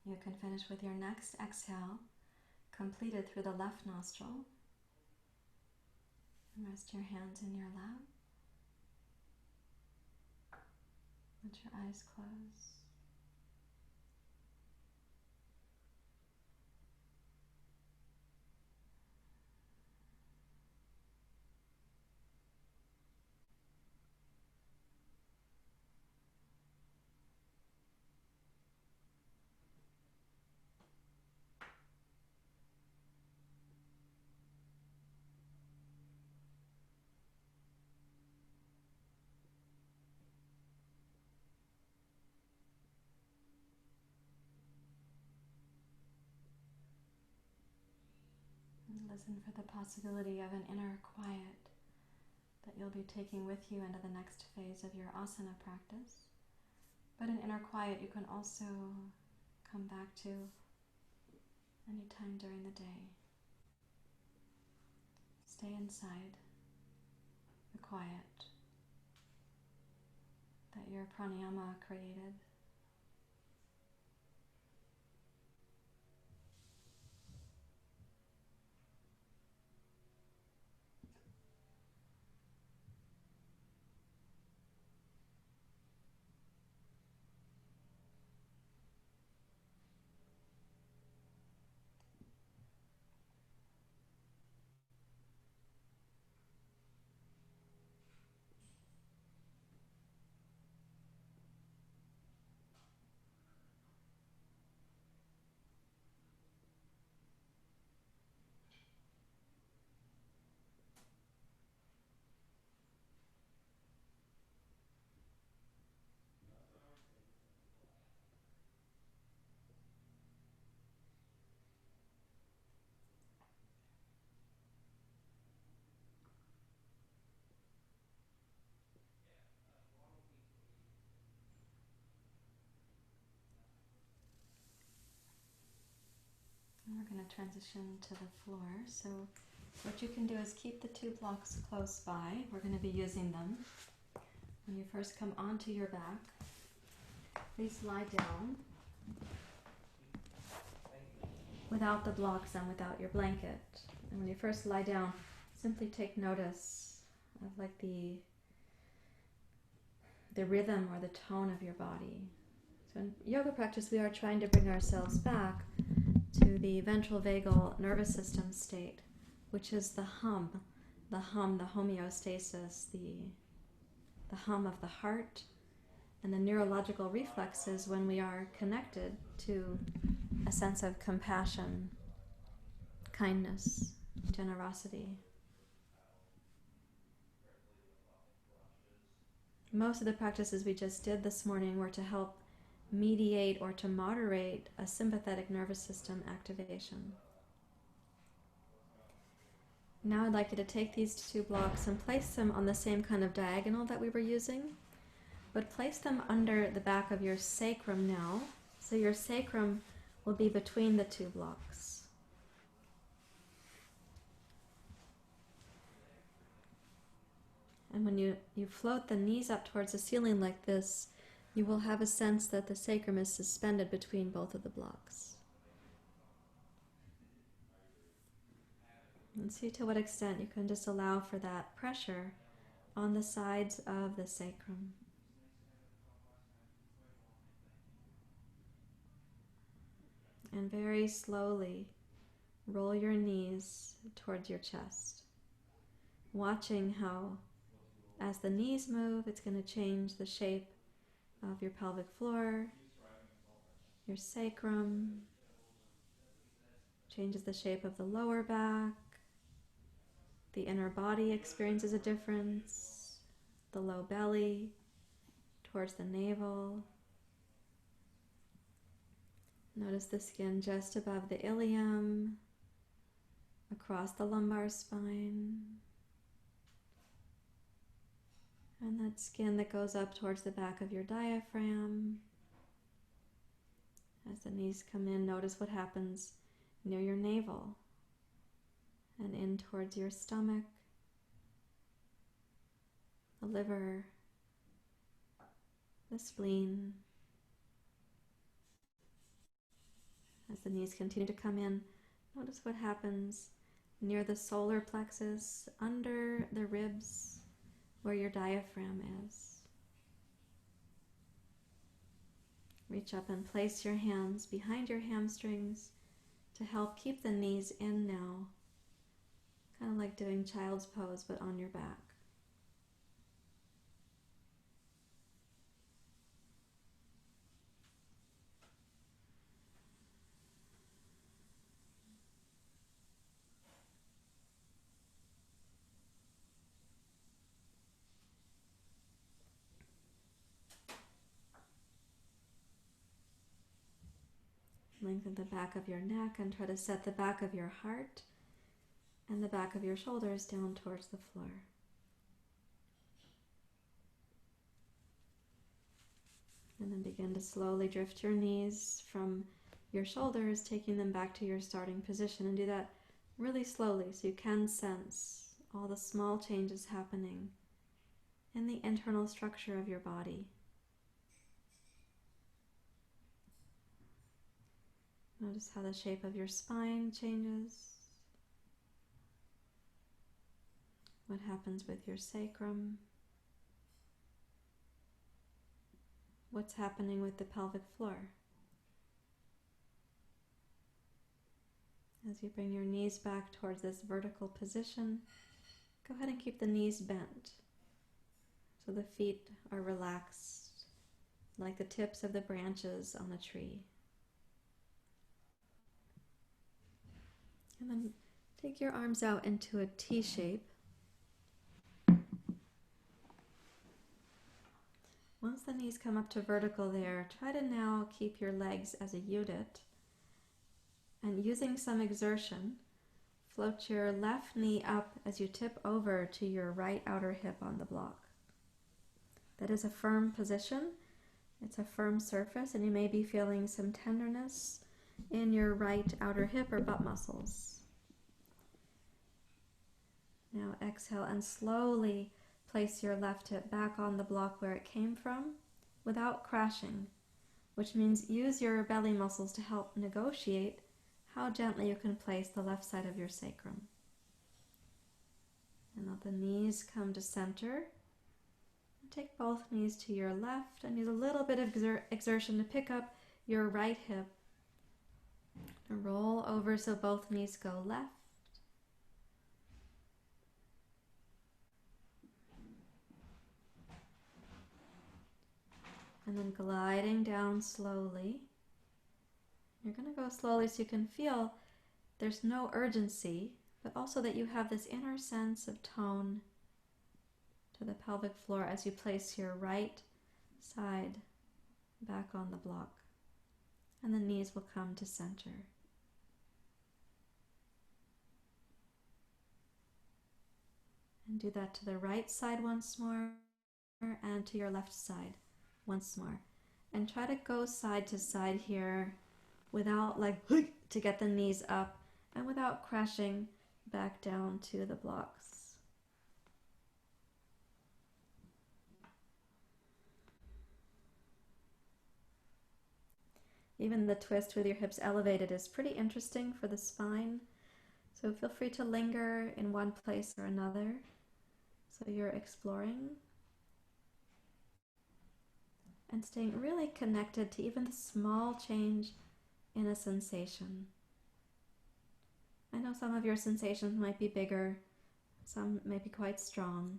You can finish with your next exhale, completed through the left nostril. And rest your hands in your lap. Let your eyes close. listen for the possibility of an inner quiet that you'll be taking with you into the next phase of your asana practice. But an inner quiet you can also come back to anytime during the day. Stay inside the quiet that your pranayama created. And we're going to transition to the floor. So what you can do is keep the 2 blocks close by. We're going to be using them. When you first come onto your back, please lie down without the blocks and without your blanket. And when you first lie down, simply take notice of like the rhythm or the tone of your body. So in yoga practice, we are trying to bring ourselves back to the ventral vagal nervous system state, which is the hum, the homeostasis, the hum of the heart, and the neurological reflexes when we are connected to a sense of compassion, kindness, generosity. Most of the practices we just did this morning were to help mediate or to moderate a sympathetic nervous system activation. Now I'd like you to take these 2 blocks and place them on the same kind of diagonal that we were using, but place them under the back of your sacrum now, so your sacrum will be between the 2 blocks. And when you float the knees up towards the ceiling like this, you will have a sense that the sacrum is suspended between both of the blocks. And see to what extent you can just allow for that pressure on the sides of the sacrum. And very slowly roll your knees towards your chest, watching how as the knees move, it's going to change the shape of your pelvic floor, your sacrum, changes the shape of the lower back, the inner body experiences a difference, the low belly towards the navel. Notice the skin just above the ilium, across the lumbar spine, and that skin that goes up towards the back of your diaphragm. As the knees come in, notice what happens near your navel and in towards your stomach, the liver, the spleen. As the knees continue to come in, notice what happens near the solar plexus, under the ribs, where your diaphragm is. Reach up and place your hands behind your hamstrings to help keep the knees in now, kind of like doing child's pose but on your back. Lengthen the back of your neck and try to set the back of your heart and the back of your shoulders down towards the floor. And then begin to slowly drift your knees from your shoulders, taking them back to your starting position, and do that really slowly so you can sense all the small changes happening in the internal structure of your body. Notice how the shape of your spine changes. What happens with your sacrum? What's happening with the pelvic floor? As you bring your knees back towards this vertical position, go ahead and keep the knees bent so the feet are relaxed like the tips of the branches on a tree. And then take your arms out into a T shape. Once the knees come up to vertical there, try to now keep your legs as a unit, and using some exertion, float your left knee up as you tip over to your right outer hip on the block. That is a firm position. It's a firm surface, and you may be feeling some tenderness in your right outer hip or butt muscles. Now exhale and slowly place your left hip back on the block where it came from without crashing, which means use your belly muscles to help negotiate how gently you can place the left side of your sacrum. And let the knees come to center. Take both knees to your left and use a little bit of exertion to pick up your right hip. And roll over so both knees go left. And then gliding down slowly. You're going to go slowly so you can feel there's no urgency, but also that you have this inner sense of tone to the pelvic floor as you place your right side back on the block. And the knees will come to center. And do that to the right side once more, and to your left side once more. And try to go side to side here without to get the knees up and without crashing back down to the blocks. Even the twist with your hips elevated is pretty interesting for the spine. So feel free to linger in one place or another. So you're exploring and staying really connected to even the small change in a sensation. I know some of your sensations might be bigger, some may be quite strong.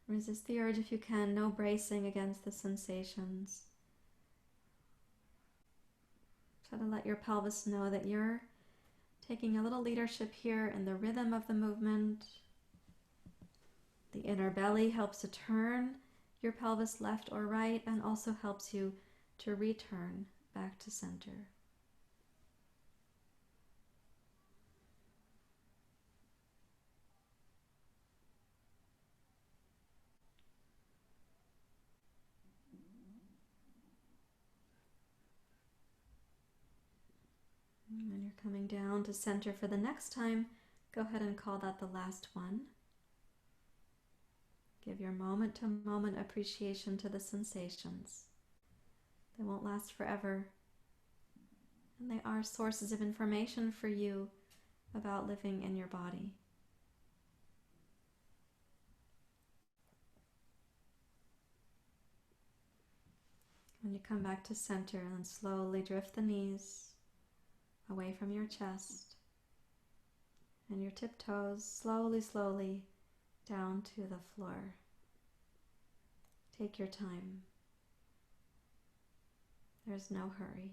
Resist the urge if you can, no bracing against the sensations. Try to let your pelvis know that you're taking a little leadership here in the rhythm of the movement. The inner belly helps to turn your pelvis left or right and also helps you to return back to center. When you're coming down to center for the next time, go ahead and call that the last one. Give your moment-to-moment appreciation to the sensations. They won't last forever, and they are sources of information for you about living in your body. When you come back to center, and slowly drift the knees away from your chest and your tiptoes slowly down to the floor. Take your time. There's no hurry.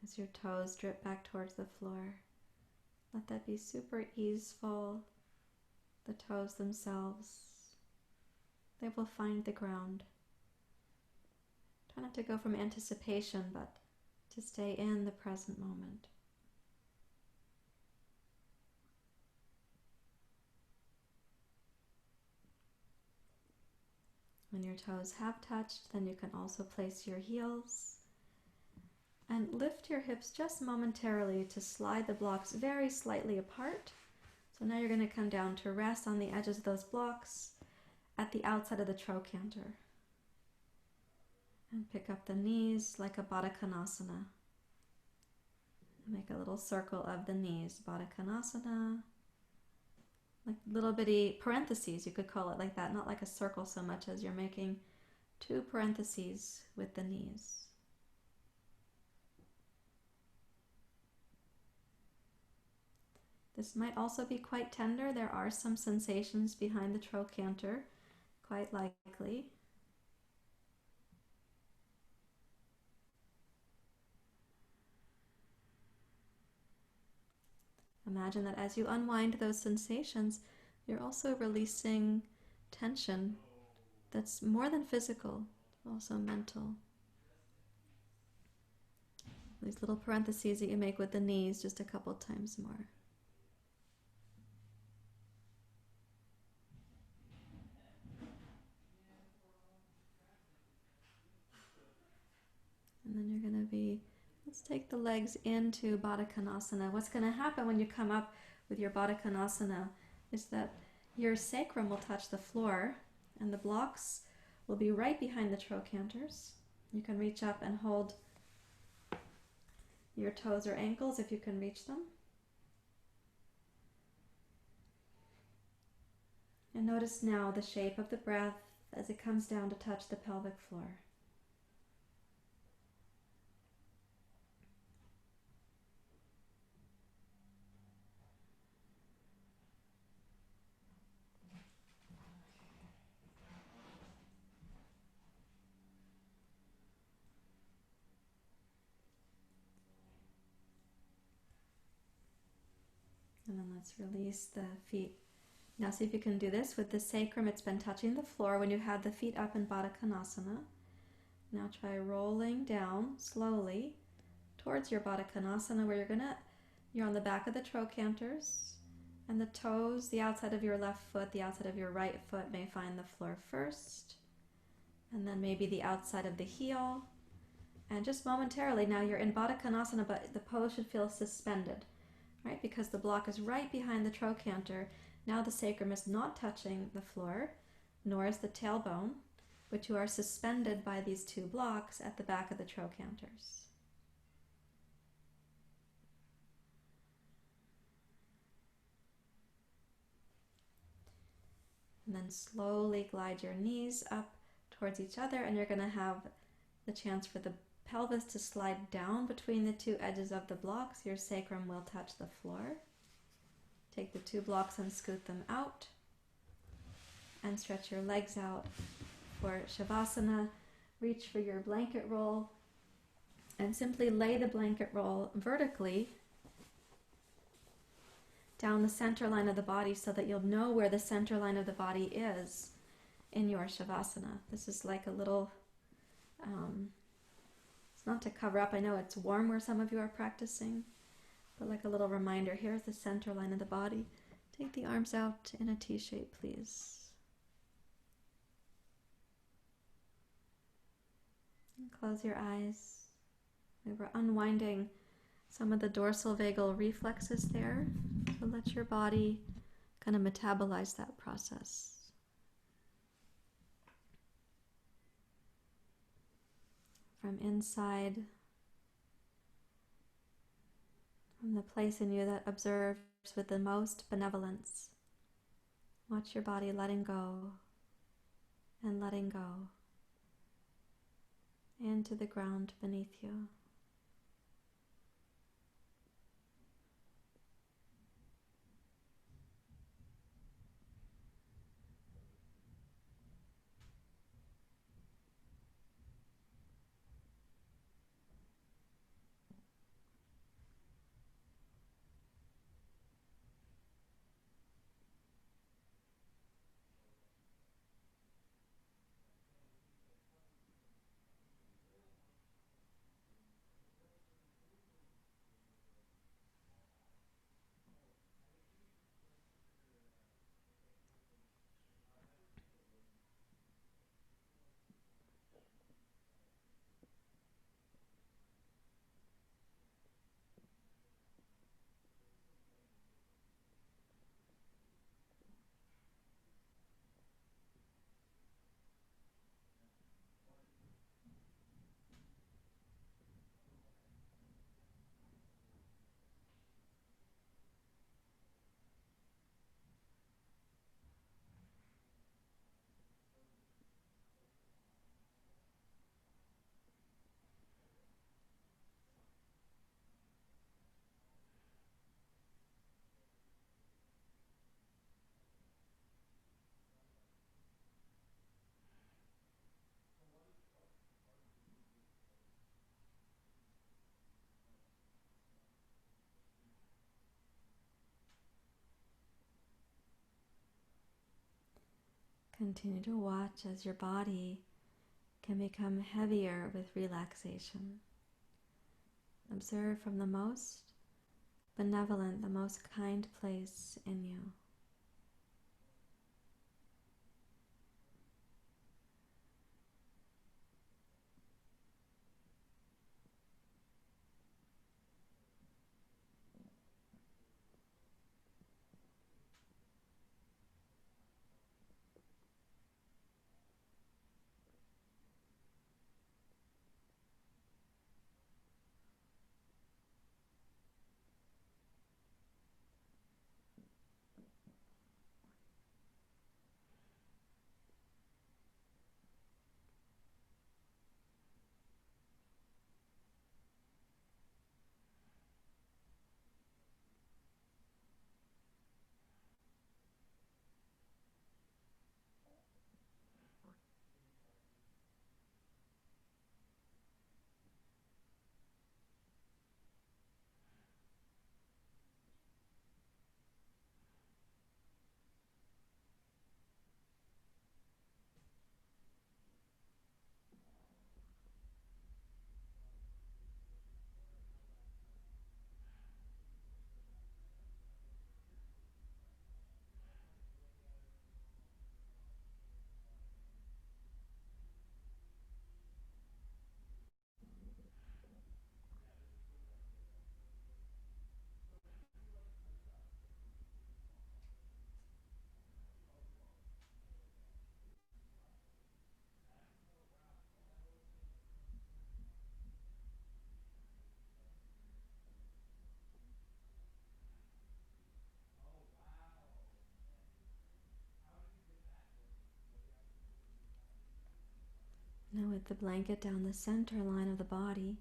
As your toes drip back towards the floor, let that be super easeful. The toes themselves, they will find the ground. Try not to go from anticipation, but to stay in the present moment. When your toes have touched, then you can also place your heels and lift your hips just momentarily to slide the blocks very slightly apart. So now you're going to come down to rest on the edges of those blocks at the outside of the trochanter. And pick up the knees like a Baddha Kanasana. Make a little circle of the knees, Baddha Kanasana. Like little bitty parentheses, you could call it like that, not like a circle so much as you're making two parentheses with the knees. This might also be quite tender. There are some sensations behind the trochanter, quite likely. Imagine that as you unwind those sensations, you're also releasing tension that's more than physical, also mental. These little parentheses that you make with the knees just a couple times more. And then you're going to be, let's take the legs into Baddha Kanasana. What's going to happen when you come up with your Baddha Kanasana is that your sacrum will touch the floor and the blocks will be right behind the trochanters. You can reach up and hold your toes or ankles if you can reach them. And notice now the shape of the breath as it comes down to touch the pelvic floor. And then let's release the feet. Now see if you can do this with the sacrum. It's been touching the floor when you had the feet up in Baddha Kanasana. Now try rolling down slowly towards your Baddha Kanasana where you're on the back of the trochanters and the toes, the outside of your left foot, the outside of your right foot may find the floor first. And then maybe the outside of the heel. And just momentarily, now you're in Baddha Kanasana, but the pose should feel suspended. Right? Because the block is right behind the trochanter. Now the sacrum is not touching the floor, nor is the tailbone, but you are suspended by these two blocks at the back of the trochanters. And then slowly glide your knees up towards each other, and you're going to have the chance for the pelvis to slide down between the two edges of the blocks. Your sacrum will touch the floor. Take the two blocks and scoot them out. And stretch your legs out for Savasana. Reach for your blanket roll. And simply lay the blanket roll vertically down the center line of the body so that you'll know where the center line of the body is in your Savasana. This is like a little... it's not to cover up. I know it's warm where some of you are practicing, but like a little reminder, here's the center line of the body. Take the arms out in a T shape, please. And close your eyes. We were unwinding some of the dorsal vagal reflexes there, so let your body kind of metabolize that process. From inside, from the place in you that observes with the most benevolence. Watch your body letting go and letting go into the ground beneath you. Continue to watch as your body can become heavier with relaxation. Observe from the most benevolent, the most kind place in you. Now with the blanket down the center line of the body,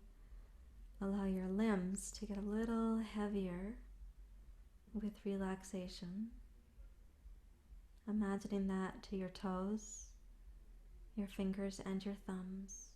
allow your limbs to get a little heavier with relaxation. Imagining that to your toes, your fingers and your thumbs.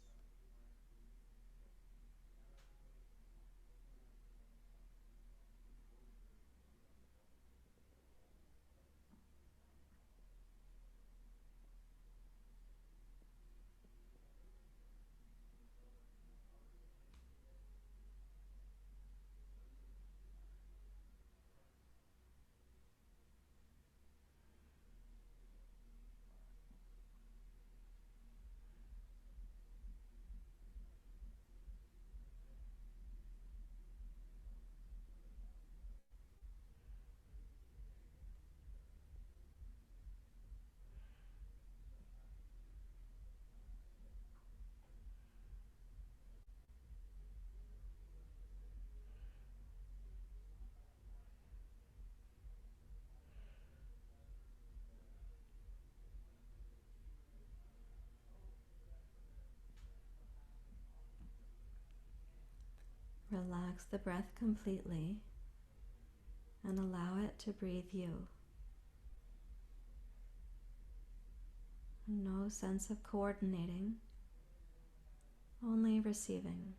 Relax the breath completely and allow it to breathe you. No sense of coordinating, only receiving.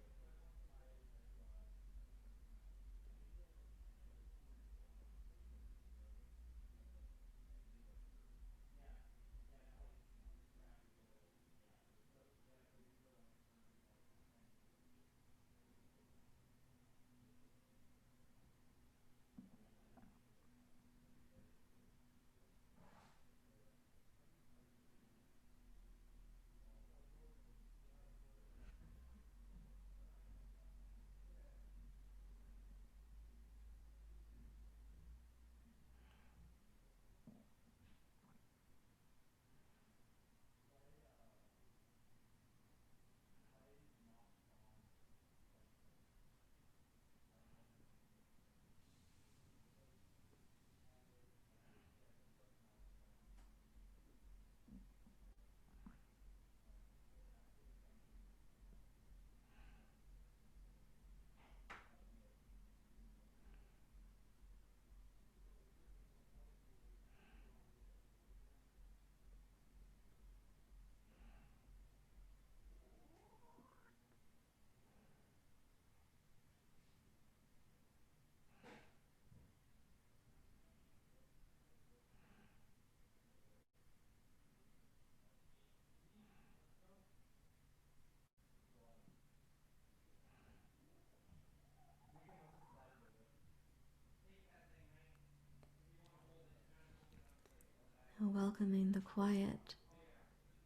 welcoming the quiet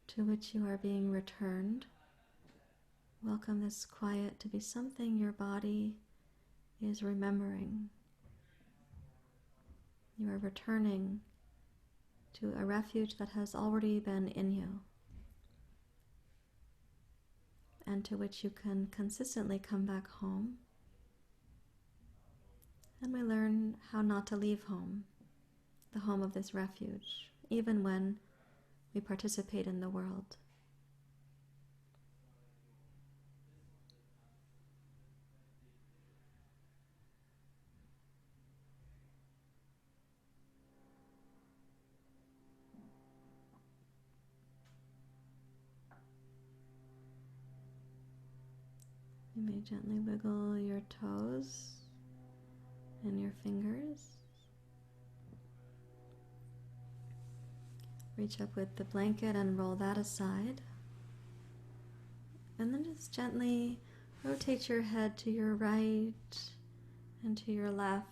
to which you are being returned. Welcome this quiet to be something your body is remembering. You are returning to a refuge that has already been in you, and to which you can consistently come back home. And we learn how not to leave home, the home of this refuge, even when we participate in the world. You may gently wiggle your toes and your fingers. Reach up with the blanket and roll that aside. And then just gently rotate your head to your right and to your left.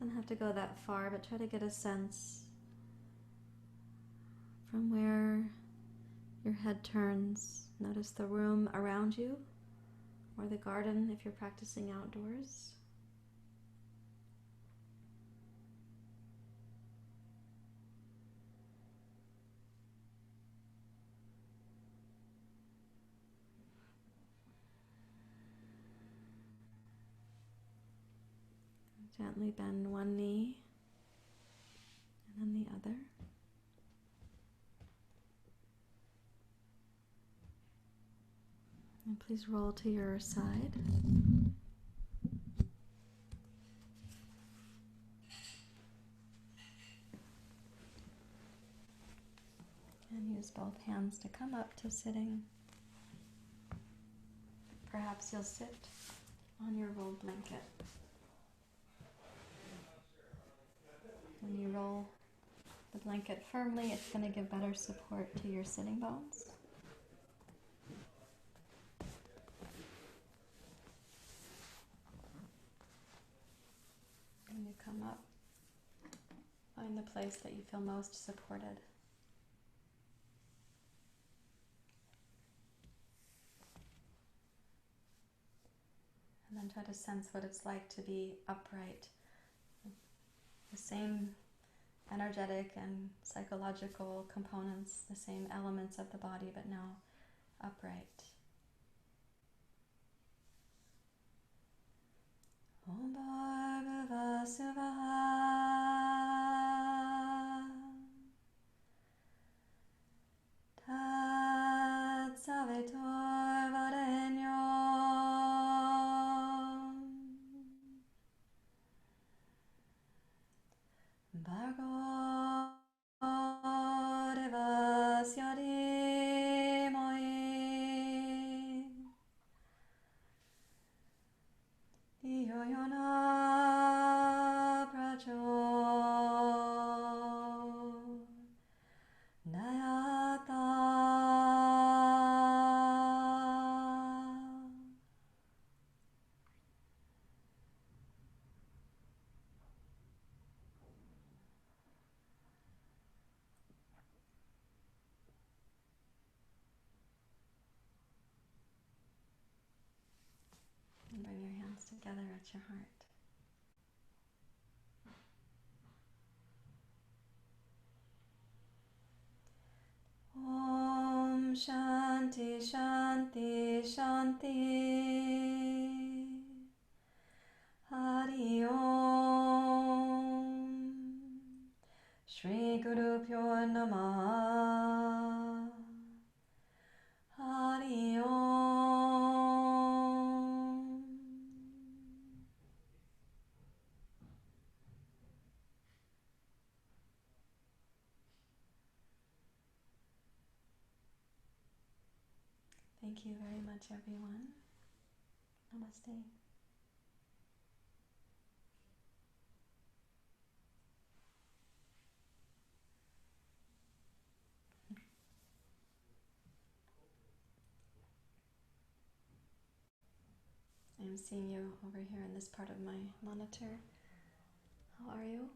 Don't have to go that far, but try to get a sense from where your head turns. Notice the room around you, or the garden if you're practicing outdoors. Gently bend one knee and then the other. And please roll to your side. And use both hands to come up to sitting. Perhaps you'll sit on your rolled blanket. When you roll the blanket firmly, it's going to give better support to your sitting bones. When you come up, find the place that you feel most supported. And then try to sense what it's like to be upright. The same energetic and psychological components, the same elements of the body, but now upright. Om Bhargava Suvaha Tat Savitor Varenyam Bhargo Devasya Dhimoi Dhiyo Yona Prachodayata. And bring your hands together at your heart. Om Shanti Shanti Shanti Hari Om Shri Guru Pyo Namaha Hari Om. Thank you very much, everyone. Namaste. I'm seeing you over here in this part of my monitor. How are you?